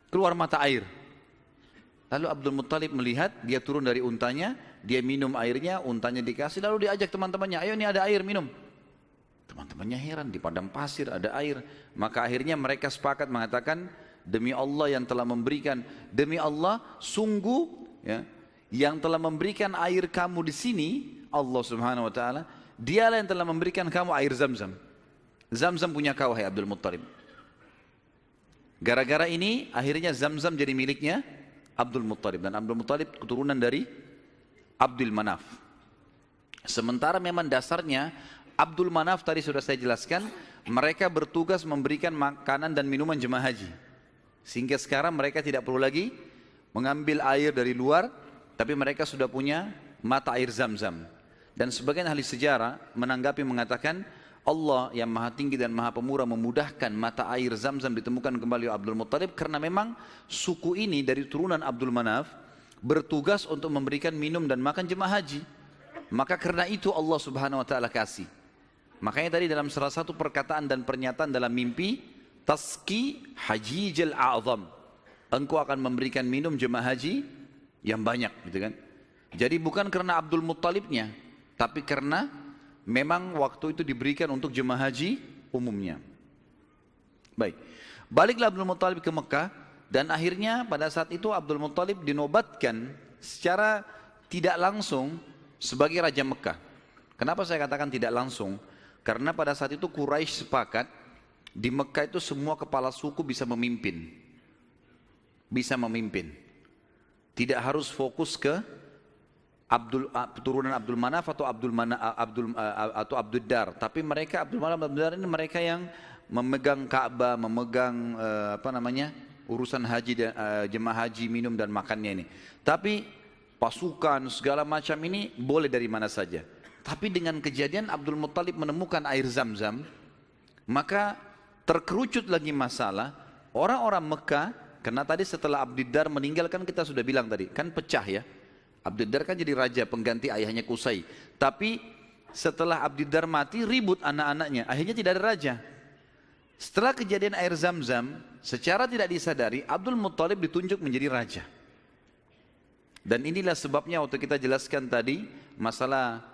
Keluar mata air. Lalu Abdul Muttalib melihat, dia turun dari untanya, dia minum airnya, untanya dikasih, lalu diajak teman-temannya, ayo nih ada air minum. Teman-temannya heran, di padang pasir ada air. Maka akhirnya mereka sepakat mengatakan, demi Allah yang telah memberikan, demi Allah sungguh ya, yang telah memberikan air kamu di sini, Allah Subhanahu wa taala, dialah yang telah memberikan kamu air Zam-Zam. Zam-Zam punya kau, hai Abdul Muttalib. Gara-gara ini akhirnya Zam-Zam jadi miliknya Abdul Muttalib. Dan Abdul Muttalib keturunan dari Abdul Manaf. Sementara memang dasarnya Abdul Manaf tadi sudah saya jelaskan, mereka bertugas memberikan makanan dan minuman jemaah haji. Sehingga sekarang mereka tidak perlu lagi mengambil air dari luar, tapi mereka sudah punya mata air Zam-Zam. Dan sebagian ahli sejarah menanggapi mengatakan, Allah yang maha tinggi dan maha pemurah memudahkan mata air Zam-Zam ditemukan kembali oleh Abdul Muttalib, karena memang suku ini dari turunan Abdul Manaf bertugas untuk memberikan minum dan makan jemaah haji. Maka karena itu Allah Subhanahu wa taala kasih. Makanya tadi dalam salah satu perkataan dan pernyataan dalam mimpi, Taski Hajijal A'zam, engkau akan memberikan minum jemaah haji yang banyak, gitu kan. Jadi bukan karena Abdul Muttalibnya, tapi karena memang waktu itu diberikan untuk jemaah haji umumnya. Baik, baliklah Abdul Muttalib ke Mekah, dan akhirnya pada saat itu Abdul Muttalib dinobatkan secara tidak langsung sebagai Raja Mekah. Kenapa saya katakan tidak langsung? Karena pada saat itu Quraisy sepakat di Mekah itu semua kepala suku bisa memimpin. Bisa memimpin. Tidak harus fokus ke turunan Abdul Manaf atau Abdul Dar, tapi mereka Abdul Manaf Abdul Dar ini mereka yang memegang Ka'bah, memegang urusan haji dan jemaah haji, minum dan makannya ini. Tapi pasukan segala macam ini boleh dari mana saja. Tapi dengan kejadian Abdul Muttalib menemukan air Zam-Zam, maka terkerucut lagi masalah orang-orang Mekah. Karena tadi setelah Abdul Dar meninggal, kan kita sudah bilang tadi, kan pecah ya. Abdul Dar kan jadi raja pengganti ayahnya Qusay. Tapi setelah Abdul Dar mati, ribut anak-anaknya, akhirnya tidak ada raja. Setelah kejadian air Zam-Zam, secara tidak disadari Abdul Muttalib ditunjuk menjadi raja. Dan inilah sebabnya waktu kita jelaskan tadi masalah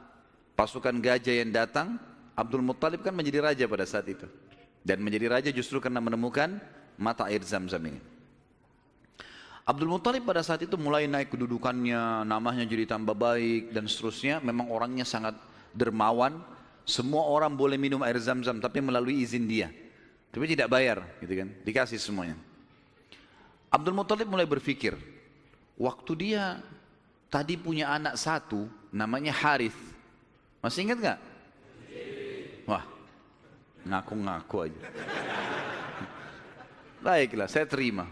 pasukan gajah yang datang, Abdul Muttalib kan menjadi raja pada saat itu. Dan menjadi raja justru karena menemukan mata air Zam-Zam ini. Abdul Muttalib pada saat itu mulai naik kedudukannya, namanya jadi tambah baik dan seterusnya. Memang orangnya sangat dermawan. Semua orang boleh minum air Zam-Zam tapi melalui izin dia. Tapi tidak bayar, gitu kan? Dikasih semuanya. Abdul Muttalib mulai berpikir, waktu dia tadi punya anak satu, namanya Harith. Masih ingat nggak? Wah, ngaku-ngaku aja. Baiklah, saya terima.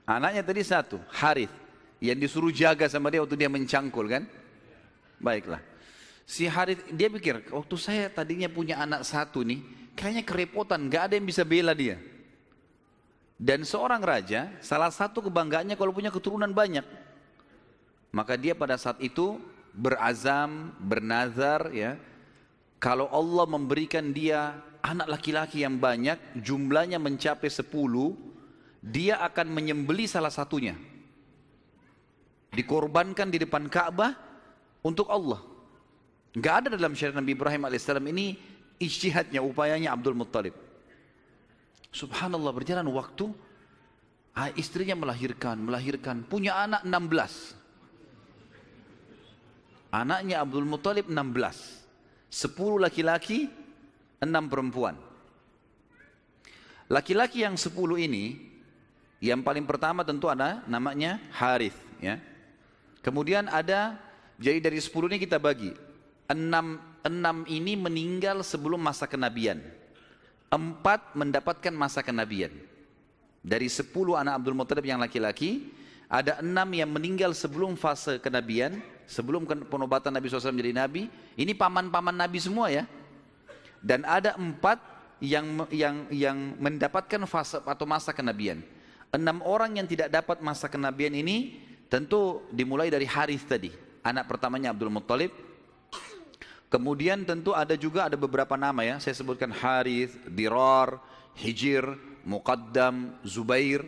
Anaknya tadi satu, Harith, yang disuruh jaga sama dia waktu dia mencangkul kan. Baiklah, si Harith dia pikir, waktu saya tadinya punya anak satu nih, kayaknya kerepotan, gak ada yang bisa bela dia. Dan seorang raja, salah satu kebanggaannya kalau punya keturunan banyak. Maka dia pada saat itu berazam, bernazar ya, kalau Allah memberikan dia anak laki-laki yang banyak, jumlahnya mencapai 10, dia akan menyembeli salah satunya, dikorbankan di depan Ka'bah untuk Allah. Gak ada dalam syariat Nabi Ibrahim alaihissalam. Ini ijtihadnya, upayanya Abdul Muttalib. Subhanallah, berjalan waktu, istrinya melahirkan, punya anak 16. Anaknya Abdul Muttalib 16, 10 laki-laki, 6 perempuan. Laki-laki yang 10 ini, yang paling pertama tentu ada namanya Harith ya. Kemudian ada, jadi dari 10 ini kita bagi 6 ini meninggal sebelum masa kenabian, 4 mendapatkan masa kenabian. Dari 10 anak Abdul Muttalib yang laki-laki, ada 6 yang meninggal sebelum fase kenabian, sebelum penobatan Nabi SAW menjadi Nabi. Ini paman-paman Nabi semua ya. Dan ada 4 yang mendapatkan fase atau masa kenabian. 6 orang yang tidak dapat masa kenabian ini tentu dimulai dari Harith tadi, anak pertamanya Abdul Muttalib. Kemudian tentu ada beberapa nama ya, saya sebutkan Harith, Dirar, Hijir, Muqaddam, Zubair.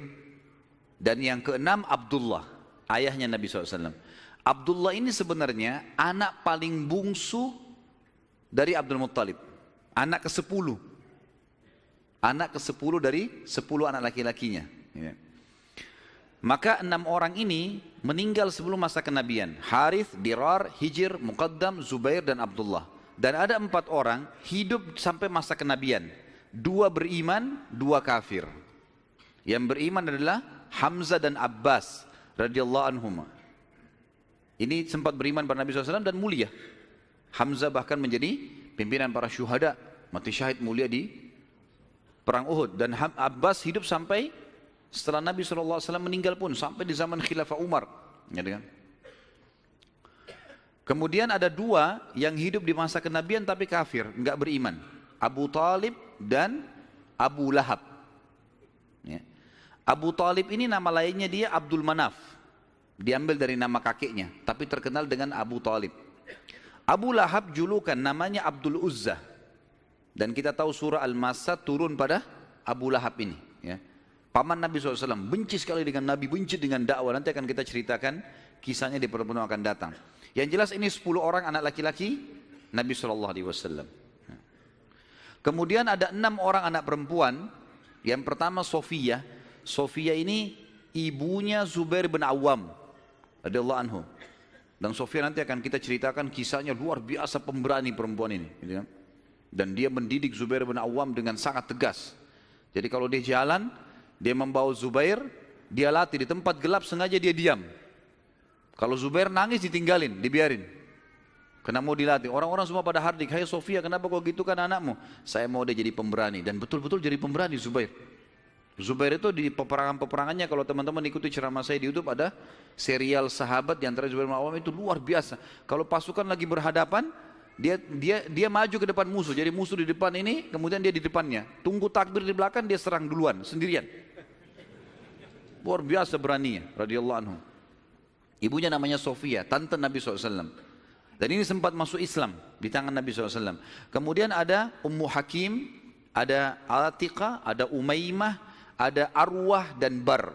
Dan yang keenam Abdullah, ayahnya Nabi SAW. Abdullah ini sebenarnya anak paling bungsu dari Abdul Muttalib, anak ke-10. Anak ke-10 dari 10 anak laki-lakinya ya. Maka 6 orang ini meninggal sebelum masa kenabian. Harith, Dirar, Hijir, Muqaddam, Zubair dan Abdullah. Dan ada 4 orang hidup sampai masa kenabian. 2 beriman, 2 kafir. Yang beriman adalah Hamzah dan Abbas radhiyallahu anhuma. Ini sempat beriman pada Nabi SAW dan mulia. Hamzah bahkan menjadi pimpinan para syuhada, mati syahid mulia di perang Uhud. Dan Abbas hidup sampai setelah Nabi SAW meninggal pun, sampai di zaman Khilafah Umar. Ya, kan? Kemudian ada dua yang hidup di masa kenabian tapi kafir, enggak beriman. Abu Talib dan Abu Lahab. Ya. Abu Talib ini nama lainnya dia Abdul Manaf. Diambil dari nama kakeknya, tapi terkenal dengan Abu Talib. Abu Lahab julukan namanya Abdul Uzza. Dan kita tahu surah Al-Masad turun pada Abu Lahab ini. Ya. Paman Nabi SAW, benci sekali dengan Nabi, benci dengan dakwah. Nanti akan kita ceritakan kisahnya di pertemuan akan datang. Yang jelas ini 10 orang anak laki-laki Nabi SAW. Kemudian ada 6 orang anak perempuan. Yang pertama Sofiyah. Sofiyah ini ibunya Zubair bin Awam radhiyallahu anhu. Dan Sofiyah nanti akan kita ceritakan kisahnya luar biasa, pemberani perempuan ini. Gitu kan? Dan dia mendidik Zubair bin Awam dengan sangat tegas. Jadi kalau dia jalan, dia membawa Zubair, dia latih di tempat gelap, sengaja dia diam. Kalau Zubair nangis ditinggalin, dibiarin. Karena mau dilatih. Orang-orang semua pada hardik, hai Sofiyah, kenapa kau gitu kan anakmu? Saya mau dia jadi pemberani. Dan betul-betul jadi pemberani Zubair. Zubair itu di peperangan-peperangannya, kalau teman-teman ikuti ceramah saya di YouTube, ada serial sahabat di antara Zubair bin Awam itu luar biasa. Kalau pasukan lagi berhadapan, dia maju ke depan musuh. Jadi musuh di depan ini, kemudian dia di depannya. Tunggu takbir di belakang, dia serang duluan, sendirian. Luar biasa beraninya, radhiyallahu anhu. Ibunya namanya Sofiyah, tante Nabi SAW. Dan ini sempat masuk Islam di tangan Nabi SAW. Kemudian ada Ummu Hakim, ada Atiqah, ada Umaymah, ada Arwah dan Bar.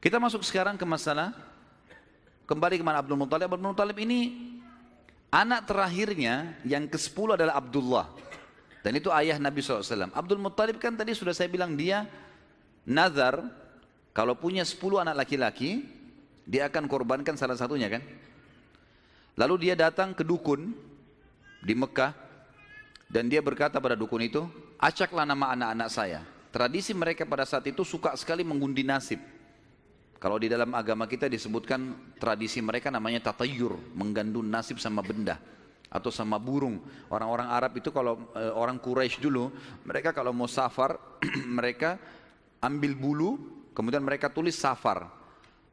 Kita masuk sekarang ke masalah, kembali ke mana Abdul Muttalib. Abdul Muttalib ini anak terakhirnya yang ke-10 adalah Abdullah. Dan itu ayah Nabi SAW. Abdul Muttalib kan tadi sudah saya bilang dia nazar, kalau punya 10 anak laki-laki, dia akan korbankan salah satunya kan. Lalu dia datang ke dukun di Mekah, dan dia berkata pada dukun itu, acaklah nama anak-anak saya. Tradisi mereka pada saat itu suka sekali mengundi nasib. Kalau di dalam agama kita disebutkan tradisi mereka namanya tatayur, menggandun nasib sama benda atau sama burung. Orang-orang Arab itu kalau orang Quraisy dulu, mereka kalau mau safar, mereka ambil bulu, kemudian mereka tulis safar.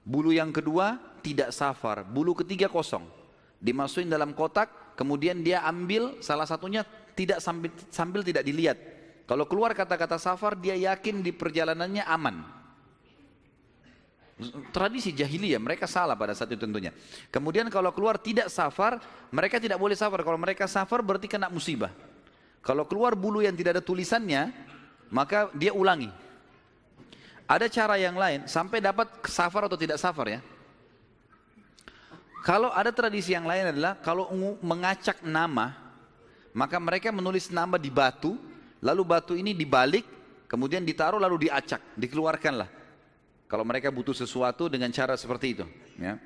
Bulu yang kedua tidak safar, bulu ketiga kosong. Dimasukin dalam kotak, kemudian dia ambil salah satunya tidak sambil tidak dilihat. Kalau keluar kata-kata safar, dia yakin di perjalanannya aman. Tradisi jahiliyah, mereka salah pada saat itu tentunya. Kemudian kalau keluar tidak safar, mereka tidak boleh safar. Kalau mereka safar berarti kena musibah. Kalau keluar bulu yang tidak ada tulisannya, maka dia ulangi. Ada cara yang lain sampai dapat safar atau tidak safar ya. Kalau ada tradisi yang lain adalah kalau mengacak nama, maka mereka menulis nama di batu, lalu batu ini dibalik, kemudian ditaruh lalu diacak, dikeluarkanlah. Kalau mereka butuh sesuatu dengan cara seperti itu. Ya.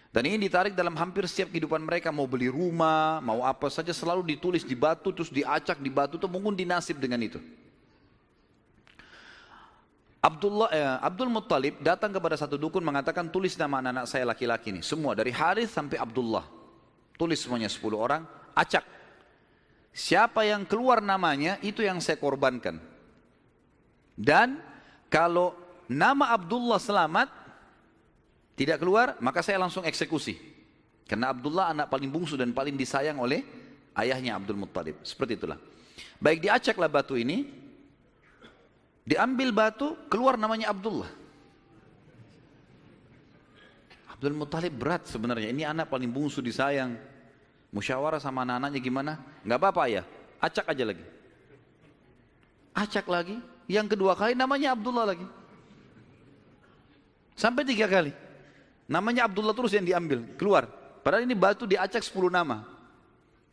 Dan ini ditarik dalam hampir setiap kehidupan mereka, mau beli rumah, mau apa saja selalu ditulis di batu, terus diacak di batu, itu mengundi nasib dengan itu. Abdul Muttalib datang kepada satu dukun mengatakan, tulis nama anak-anak saya laki-laki ini, semua dari Harith sampai Abdullah. Tulis semuanya 10 orang, acak. Siapa yang keluar namanya, itu yang saya korbankan. Dan kalau nama Abdullah selamat, tidak keluar, maka saya langsung eksekusi. Karena Abdullah anak paling bungsu dan paling disayang oleh ayahnya Abdul Muttalib. Seperti itulah. Baik, diacaklah batu ini, diambil batu, keluar namanya Abdullah. Abdul Muttalib berat sebenarnya, ini anak paling bungsu disayang. Musyawarah sama anak-anaknya gimana? Nggak apa-apa ya, acak aja lagi. Acak lagi, yang kedua kali namanya Abdullah lagi. Sampai 3 kali. Namanya Abdullah terus yang diambil, keluar. Padahal ini batu diacak 10 nama.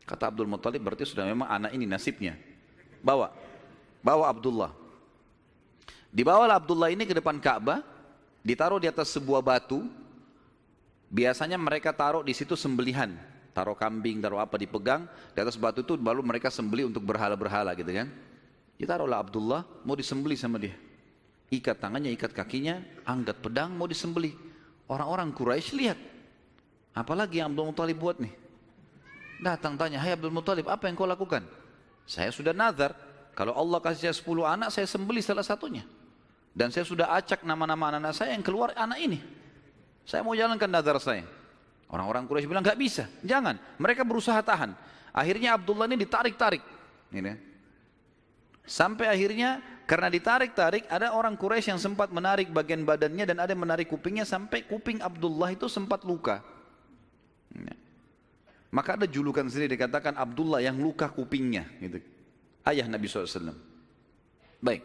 Kata Abdul Muttalib, berarti sudah memang anak ini nasibnya. Bawa Abdullah. Dibawalah Abdullah ini ke depan Ka'bah, ditaruh di atas sebuah batu. Biasanya mereka taruh di situ sembelihan, taruh kambing, taruh apa, dipegang di atas batu itu, baru mereka sembelih untuk berhala-berhala gitu kan. Ditaruhlah Abdullah, mau disembelih sama dia. Ikat tangannya, ikat kakinya, angkat pedang, mau disembelih. Orang-orang Quraisy lihat, apalagi yang Abdul Muttalib buat nih. Datang tanya, hai Abdul Muttalib, apa yang kau lakukan? Saya sudah nazar, kalau Allah kasih saya 10 anak, saya sembelih salah satunya. Dan saya sudah acak nama-nama anak-anak saya yang keluar anak ini. Saya mau jalankan nazar saya. Orang-orang Quraisy bilang, gak bisa, jangan. Mereka berusaha tahan. Akhirnya Abdullah ini ditarik-tarik. Ini. Sampai akhirnya karena ditarik-tarik, ada orang Quraisy yang sempat menarik bagian badannya dan ada yang menarik kupingnya sampai kuping Abdullah itu sempat luka. Maka ada julukan sendiri dikatakan Abdullah yang luka kupingnya. Gitu. Ayah Nabi SAW. Baik.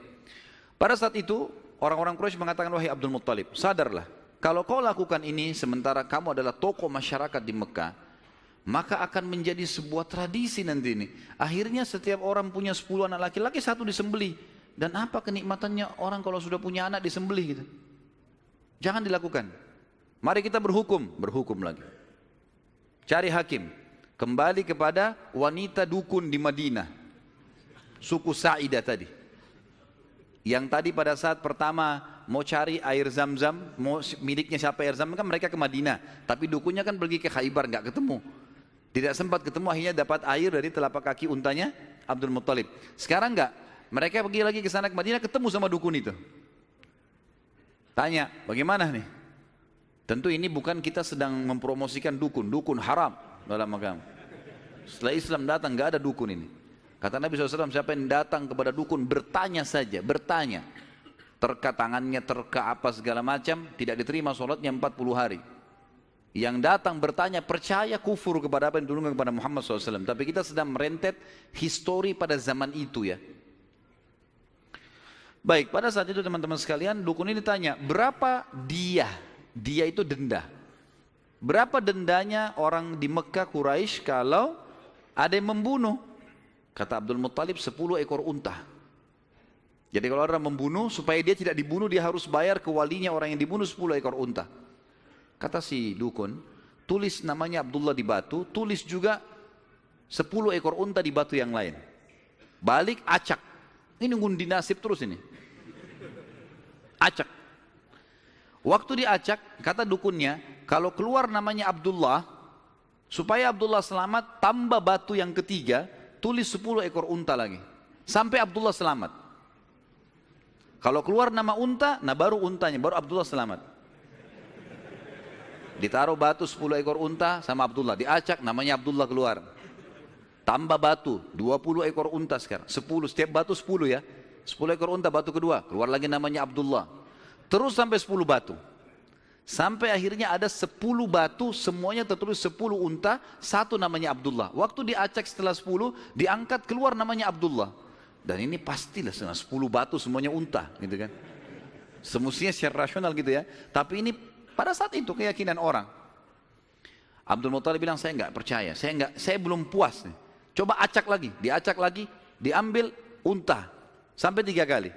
Pada saat itu orang-orang Quraisy mengatakan, wahai Abdul Muttalib, sadarlah. Kalau kau lakukan ini sementara kamu adalah tokoh masyarakat di Mekah, maka akan menjadi sebuah tradisi nanti ini. Akhirnya setiap orang punya 10 anak laki-laki, satu disembelih. Dan apa kenikmatannya orang kalau sudah punya anak disembelih gitu? Jangan dilakukan. Mari kita berhukum lagi. Cari hakim. Kembali kepada wanita dukun di Madinah. Suku Sa'idah tadi. Yang tadi pada saat pertama mau cari air Zam-Zam, mau miliknya siapa air Zam-Zam, kan mereka ke Madinah. Tapi dukunnya kan pergi ke Khaybar, nggak ketemu. Tidak sempat ketemu, akhirnya dapat air dari telapak kaki untanya Abdul Muttalib. Sekarang nggak, mereka pergi lagi ke sana ke Madinah, ketemu sama dukun itu. Tanya, bagaimana nih? Tentu ini bukan kita sedang mempromosikan dukun, dukun haram dalam agama. Setelah Islam datang nggak ada dukun ini. Kata Nabi SAW, siapa yang datang kepada dukun bertanya saja, bertanya. Terka tangannya, terka apa segala macam, tidak diterima sholatnya 40 hari. Yang datang bertanya, percaya kufur kepada apa yang diturunkan kepada Muhammad SAW. Tapi kita sedang merentet histori pada zaman itu ya. Baik, pada saat itu teman-teman sekalian, dukun ini tanya, berapa dia? Dia itu denda. Berapa dendanya orang di Mekah Quraisy kalau ada yang membunuh? Kata Abdul Muttalib, 10 ekor unta. Jadi kalau orang membunuh, supaya dia tidak dibunuh, dia harus bayar ke walinya orang yang dibunuh 10 ekor unta. Kata si dukun, tulis namanya Abdullah di batu, tulis juga 10 ekor unta di batu yang lain. Balik, acak. Ini ngundi nasib terus ini. Acak. Waktu diacak, kata dukunnya, kalau keluar namanya Abdullah, supaya Abdullah selamat, tambah batu yang ketiga, tulis 10 ekor unta lagi. Sampai Abdullah selamat. Kalau keluar nama unta, nah baru untanya, baru Abdullah selamat. Ditaruh batu 10 ekor unta sama Abdullah. Diacak, namanya Abdullah keluar. Tambah batu, 20 ekor unta sekarang. 10, setiap batu 10 ya. 10 ekor unta, batu kedua. Keluar lagi namanya Abdullah. Terus sampai 10 batu. Sampai akhirnya ada 10 batu, semuanya tertulis 10 unta, satu namanya Abdullah. Waktu diacak setelah 10, diangkat keluar namanya Abdullah. Dan ini pastilah 10 batu semuanya unta, gitu kan. Semestinya secara rasional gitu ya. Tapi ini pada saat itu keyakinan orang. Abdul Muttalib bilang, saya nggak percaya, saya belum puas nih. Coba acak lagi, diacak lagi, diambil unta sampai 3 kali.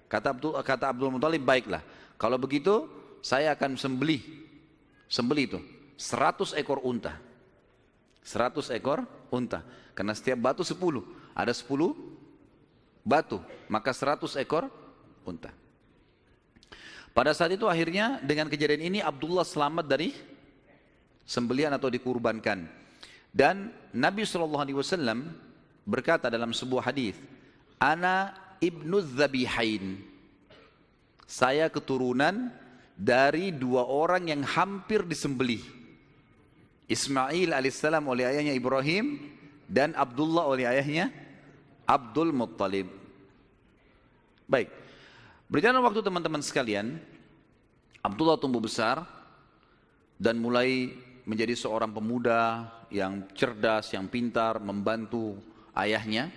Kata Abdul Muttalib, baiklah. Kalau begitu saya akan sembelih itu 100 ekor unta. 100 ekor unta. Karena setiap batu 10, ada 10 batu, maka 100 ekor unta. Pada saat itu akhirnya dengan kejadian ini Abdullah selamat dari sembelihan atau dikurbankan. Dan Nabi SAW berkata dalam sebuah hadis, Ana ibnu Zabihain. Saya keturunan dari 2 orang yang hampir disembelih. Ismail alaihissalam oleh ayahnya Ibrahim dan Abdullah oleh ayahnya Abdul Muttalib. Baik, berjalan waktu teman-teman sekalian, Abdullah tumbuh besar dan mulai menjadi seorang pemuda yang cerdas, yang pintar, membantu ayahnya.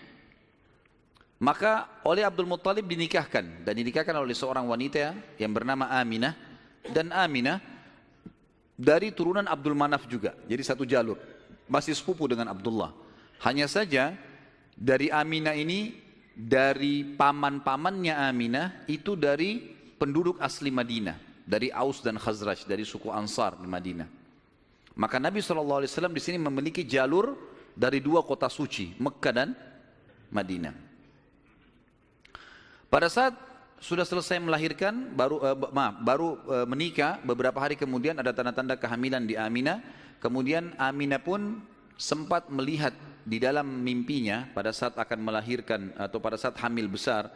Maka oleh Abdul Muttalib dinikahkan, dan dinikahkan oleh seorang wanita yang bernama Aminah. Dan Aminah dari turunan Abdul Manaf juga, jadi satu jalur, masih sepupu dengan Abdullah. Hanya saja dari Aminah ini, dari paman-pamannya Aminah itu dari penduduk asli Madinah, dari Aus dan Khazraj, dari suku Ansar di Madinah. Maka Nabi SAW di sini memiliki jalur dari 2 kota suci, Mekkah dan Madinah. Pada saat sudah selesai melahirkan, baru menikah, beberapa hari kemudian ada tanda-tanda kehamilan di Aminah. Kemudian Aminah pun sempat melihat di dalam mimpinya pada saat akan melahirkan atau pada saat hamil besar,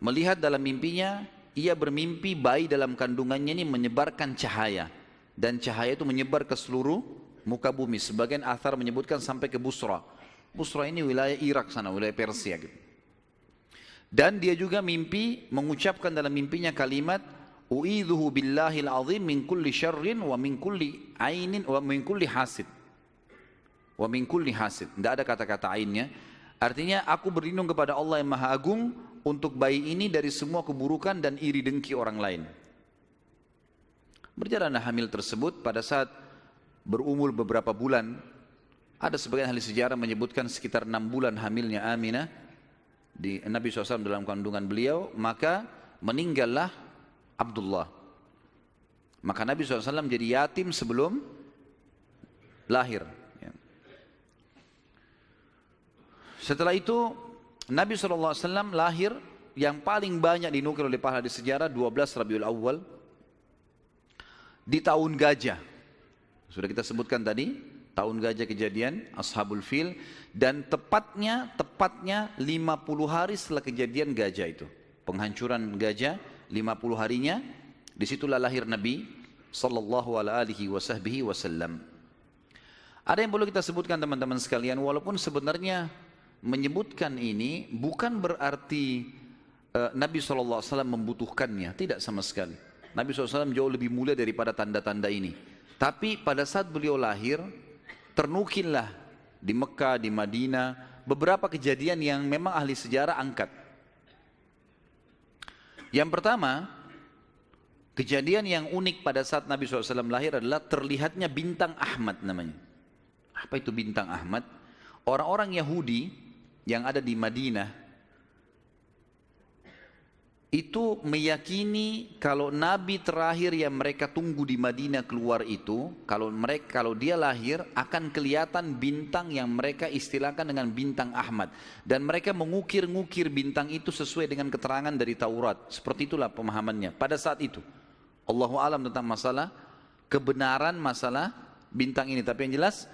melihat dalam mimpinya ia bermimpi bayi dalam kandungannya ini menyebarkan cahaya, dan cahaya itu menyebar ke seluruh muka bumi. Sebagian athar menyebutkan sampai ke Busra. Busra ini wilayah Irak sana, wilayah Persia gitu. Dan dia juga mimpi mengucapkan dalam mimpinya kalimat u'idzuhu billahil azim min kulli syarrin wa min kulli ainin wa min kulli hasid. Wa min kulli hasid. Tidak ada kata-kata ainnya. Artinya aku berlindung kepada Allah yang Maha Agung untuk bayi ini dari semua keburukan dan iri dengki orang lain. Berjalanlah hamil tersebut. Pada saat berumur beberapa bulan, ada sebagian ahli sejarah menyebutkan sekitar 6 bulan hamilnya Aminah di Nabi SAW dalam kandungan beliau, maka meninggallah Abdullah. Maka Nabi SAW jadi yatim sebelum lahir. Setelah itu Nabi SAW lahir, yang paling banyak dinukil oleh para ahli sejarah 12 Rabiul Awal di tahun gajah. Sudah kita sebutkan tadi, tahun gajah kejadian Ashabul Fil, dan tepatnya 50 hari setelah kejadian gajah itu, penghancuran gajah, 50 harinya disitulah lahir Nabi sallallahu alaihi wasallam. Ada yang perlu kita sebutkan teman-teman sekalian, walaupun sebenarnya menyebutkan ini bukan berarti Nabi SAW membutuhkannya, tidak sama sekali. Nabi SAW jauh lebih mulia daripada tanda-tanda ini. Tapi pada saat beliau lahir, ternukillah di Mekah, di Madinah, beberapa kejadian yang memang ahli sejarah angkat. Yang pertama, kejadian yang unik pada saat Nabi SAW lahir adalah terlihatnya bintang Ahmad namanya. Apa itu bintang Ahmad? Orang-orang Yahudi yang ada di Madinah itu meyakini kalau Nabi terakhir yang mereka tunggu di Madinah keluar itu, kalau dia lahir akan kelihatan bintang yang mereka istilahkan dengan bintang Ahmad, dan mereka mengukir-ngukir bintang itu sesuai dengan keterangan dari Taurat. Seperti itulah pemahamannya pada saat itu. Allahu alam tentang masalah kebenaran masalah bintang ini, tapi yang jelas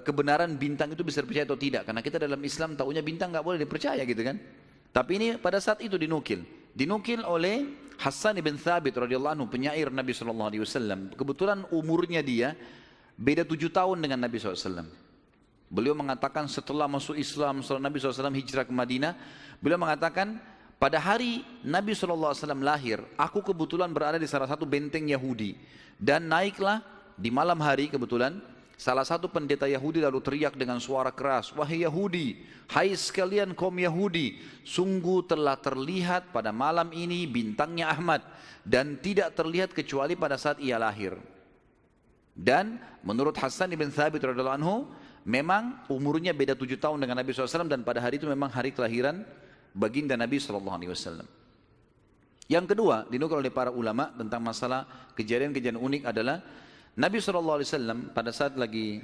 kebenaran bintang itu bisa dipercaya atau tidak, karena kita dalam Islam taunya bintang nggak boleh dipercaya gitu kan. Tapi ini pada saat itu dinukil oleh Hassan ibn Thabit radhiyallahu anhu, penyair Nabi SAW. Kebetulan umurnya dia beda 7 tahun dengan Nabi SAW. Beliau mengatakan setelah masuk Islam, setelah Nabi SAW hijrah ke Madinah, beliau mengatakan pada hari Nabi SAW lahir, aku kebetulan berada di salah satu benteng Yahudi, dan naiklah di malam hari kebetulan salah satu pendeta Yahudi lalu teriak dengan suara keras, wahai Yahudi, hai sekalian kaum Yahudi, sungguh telah terlihat pada malam ini bintangnya Ahmad, dan tidak terlihat kecuali pada saat ia lahir. Dan menurut Hassan ibn Thabit radhiyallahu anhu, memang umurnya beda 7 tahun dengan Nabi SAW, dan pada hari itu memang hari kelahiran baginda Nabi SAW. Yang kedua dinukil oleh para ulama tentang masalah kejadian-kejadian unik adalah Nabi SAW pada saat lagi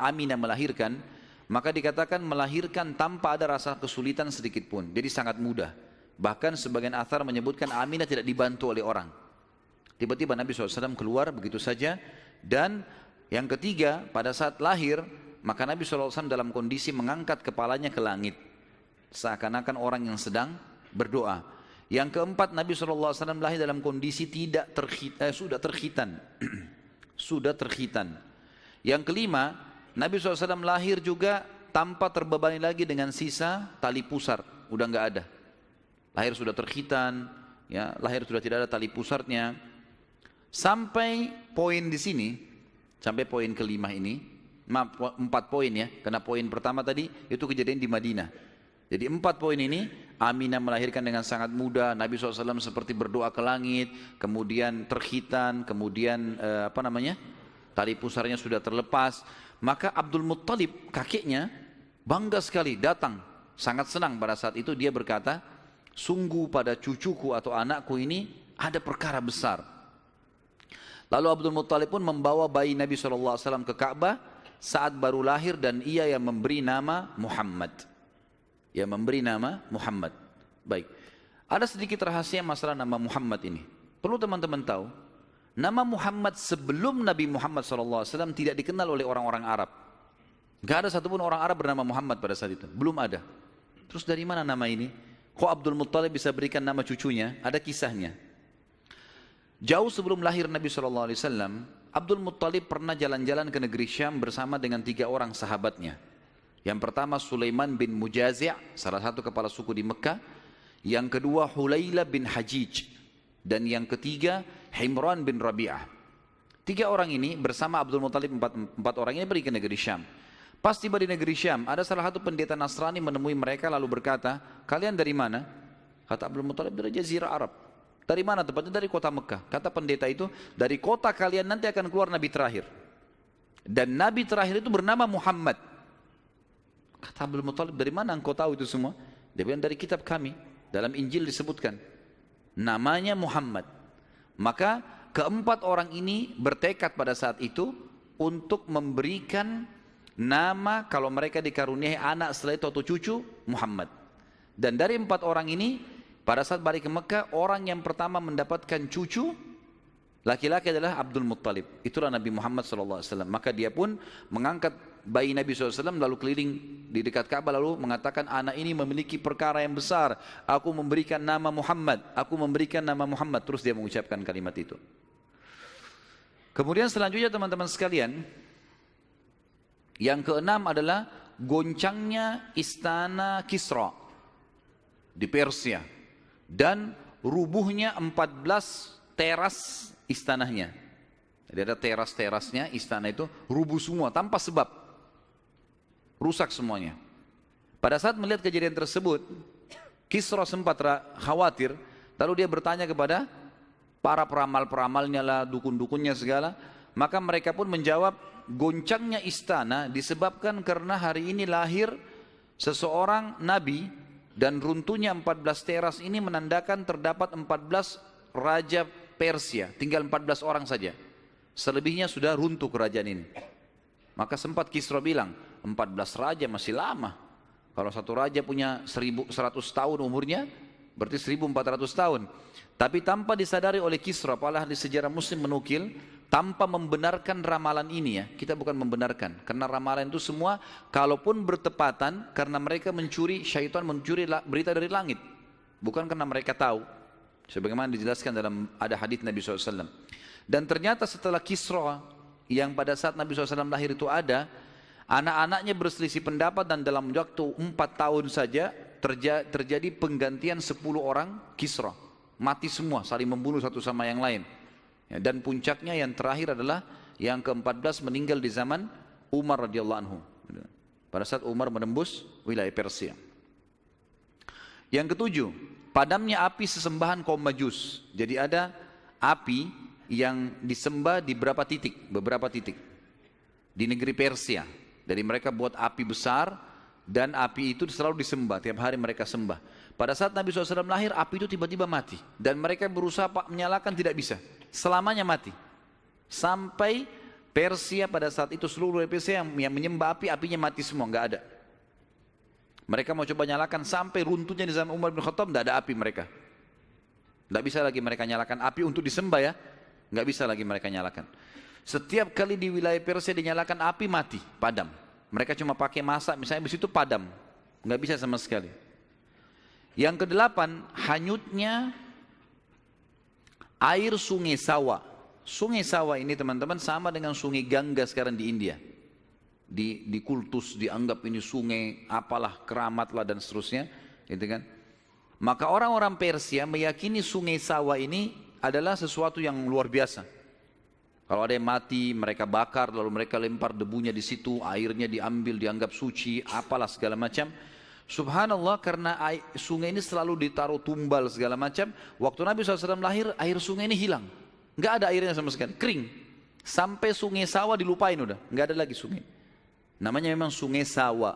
Aminah melahirkan, maka dikatakan melahirkan tanpa ada rasa kesulitan sedikit pun, jadi sangat mudah. Bahkan sebagian athar menyebutkan Aminah tidak dibantu oleh orang. Tiba-tiba Nabi SAW keluar begitu saja. Dan yang ketiga, pada saat lahir, maka Nabi SAW dalam kondisi mengangkat kepalanya ke langit, seakan-akan orang yang sedang berdoa. Yang keempat, Nabi SAW lahir dalam kondisi sudah terkhitan. Sudah terkhitan. Yang kelima, Nabi SAW lahir juga tanpa terbebani lagi dengan sisa tali pusar. Udah nggak ada. Lahir sudah terkhitan, ya, lahir sudah tidak ada tali pusarnya. Sampai poin di sini, sampai poin kelima ini, 4 poin ya, karena poin pertama tadi itu kejadian di Madinah. Jadi 4 poin ini, Aminah melahirkan dengan sangat mudah, Nabi SAW seperti berdoa ke langit, kemudian terkhitan, kemudian tali pusarnya sudah terlepas. Maka Abdul Muttalib, kakeknya, bangga sekali datang, sangat senang pada saat itu. Dia berkata, sungguh pada cucuku atau anakku ini ada perkara besar. Lalu Abdul Muttalib pun membawa bayi Nabi SAW ke Ka'bah saat baru lahir, dan ia yang memberi nama Muhammad. yang memberi nama Muhammad. Baik, ada sedikit rahasia masalah nama Muhammad ini. Perlu teman-teman tahu, nama Muhammad sebelum Nabi Muhammad SAW tidak dikenal oleh orang-orang Arab. Gak ada satupun orang Arab bernama Muhammad pada saat itu, belum ada. Terus dari mana nama ini? Kok Abdul Muttalib bisa berikan nama cucunya? Ada kisahnya. Jauh sebelum lahir Nabi SAW, Abdul Muttalib pernah jalan-jalan ke negeri Syam bersama dengan 3 orang sahabatnya. Yang pertama Sulaiman bin Mujazi', salah satu kepala suku di Mekah. Yang kedua Hulayla bin Hajij. Dan yang ketiga Himran bin Rabi'ah. 3 orang ini bersama Abdul Muttalib, 4 orang ini pergi ke negeri Syam. Pas tiba di negeri Syam, ada salah satu pendeta Nasrani menemui mereka lalu berkata, kalian dari mana? Kata Abdul Muttalib, dari Jazirah Arab. Dari mana tempatnya? Dari kota Mekah. Kata pendeta itu, dari kota kalian nanti akan keluar Nabi terakhir. Dan Nabi terakhir itu bernama Muhammad. Kata Abdul Muttalib, dari mana engkau tahu itu semua? Dia bilang, dari kitab kami. Dalam Injil disebutkan. Namanya Muhammad. Maka keempat orang ini bertekad pada saat itu untuk memberikan nama kalau mereka dikaruniai anak setelah itu atau cucu, Muhammad. Dan dari 4 orang ini, pada saat balik ke Mekah, orang yang pertama mendapatkan cucu laki-laki adalah Abdul Muttalib. Itulah Nabi Muhammad SAW. Maka dia pun mengangkat bayi Nabi SAW lalu keliling di dekat Ka'bah lalu mengatakan, anak ini memiliki perkara yang besar. Aku memberikan nama Muhammad. Aku memberikan nama Muhammad. Terus dia mengucapkan kalimat itu. Kemudian selanjutnya teman-teman sekalian, yang keenam adalah goncangnya istana Kisra di Persia. Dan rubuhnya 14 teras istananya. Jadi ada teras-terasnya istana itu rubuh semua tanpa sebab. Rusak semuanya. Pada saat melihat kejadian tersebut, Kisra sempat khawatir. Lalu dia bertanya kepada para peramal-peramalnya lah, dukun-dukunnya segala. Maka mereka pun menjawab, goncangnya istana disebabkan karena hari ini lahir seseorang nabi. Dan runtuhnya 14 teras ini menandakan terdapat 14 raja Persia. Tinggal 14 orang saja. Selebihnya sudah runtuh kerajaan ini. Maka sempat Kisra bilang, 14 raja masih lama. Kalau satu raja punya 1100 tahun umurnya, berarti 1400 tahun. Tapi tanpa disadari oleh Kisra, para ahli sejarah muslim menukil, tanpa membenarkan ramalan ini ya, kita bukan membenarkan, karena ramalan itu semua kalaupun bertepatan karena mereka mencuri, syaitan mencuri berita dari langit, bukan karena mereka tahu, sebagaimana dijelaskan dalam ada hadits Nabi SAW. Dan ternyata setelah Kisra yang pada saat Nabi SAW lahir itu ada, anak-anaknya berselisih pendapat dan dalam waktu 4 tahun saja terjadi penggantian 10 orang Kisra, mati semua, saling membunuh satu sama yang lain. Ya, dan puncaknya yang terakhir adalah yang ke-14 meninggal di zaman Umar radhiyallahu anhu. Pada saat Umar menembus wilayah Persia. Yang ketujuh, padamnya api sesembahan kaum Majus. Jadi ada api yang disembah di beberapa titik di negeri Persia. Jadi mereka buat api besar dan api itu selalu disembah, tiap hari mereka sembah. Pada saat Nabi SAW lahir, api itu tiba-tiba mati. Dan mereka berusaha menyalakan, tidak bisa. Selamanya mati. Sampai Persia pada saat itu, seluruh Persia yang menyembah api, apinya mati semua, nggak ada. Mereka mau coba nyalakan sampai runtuhnya di zaman Umar bin Khattab, nggak ada api mereka. Nggak bisa lagi mereka nyalakan api untuk disembah ya. Nggak bisa lagi mereka nyalakan. Setiap kali di wilayah Persia dinyalakan api, mati, padam. Mereka cuma pakai masak, misalnya di situ padam. Nggak bisa sama sekali. Yang kedelapan, hanyutnya air sungai Sawa. Sungai Sawa ini teman-teman sama dengan sungai Gangga sekarang di India. Di kultus dianggap ini sungai apalah, keramat lah dan seterusnya, gitu kan. Maka orang-orang Persia meyakini sungai Sawa ini adalah sesuatu yang luar biasa. Kalau ada yang mati, mereka bakar, lalu mereka lempar debunya di situ, airnya diambil, dianggap suci, apalah segala macam. Subhanallah, karena sungai ini selalu ditaruh tumbal segala macam. Waktu Nabi SAW lahir, air sungai ini hilang. Nggak ada airnya sama sekali, kering. Sampai sungai Sawa dilupain udah, nggak ada lagi sungai. Namanya memang sungai Sawa.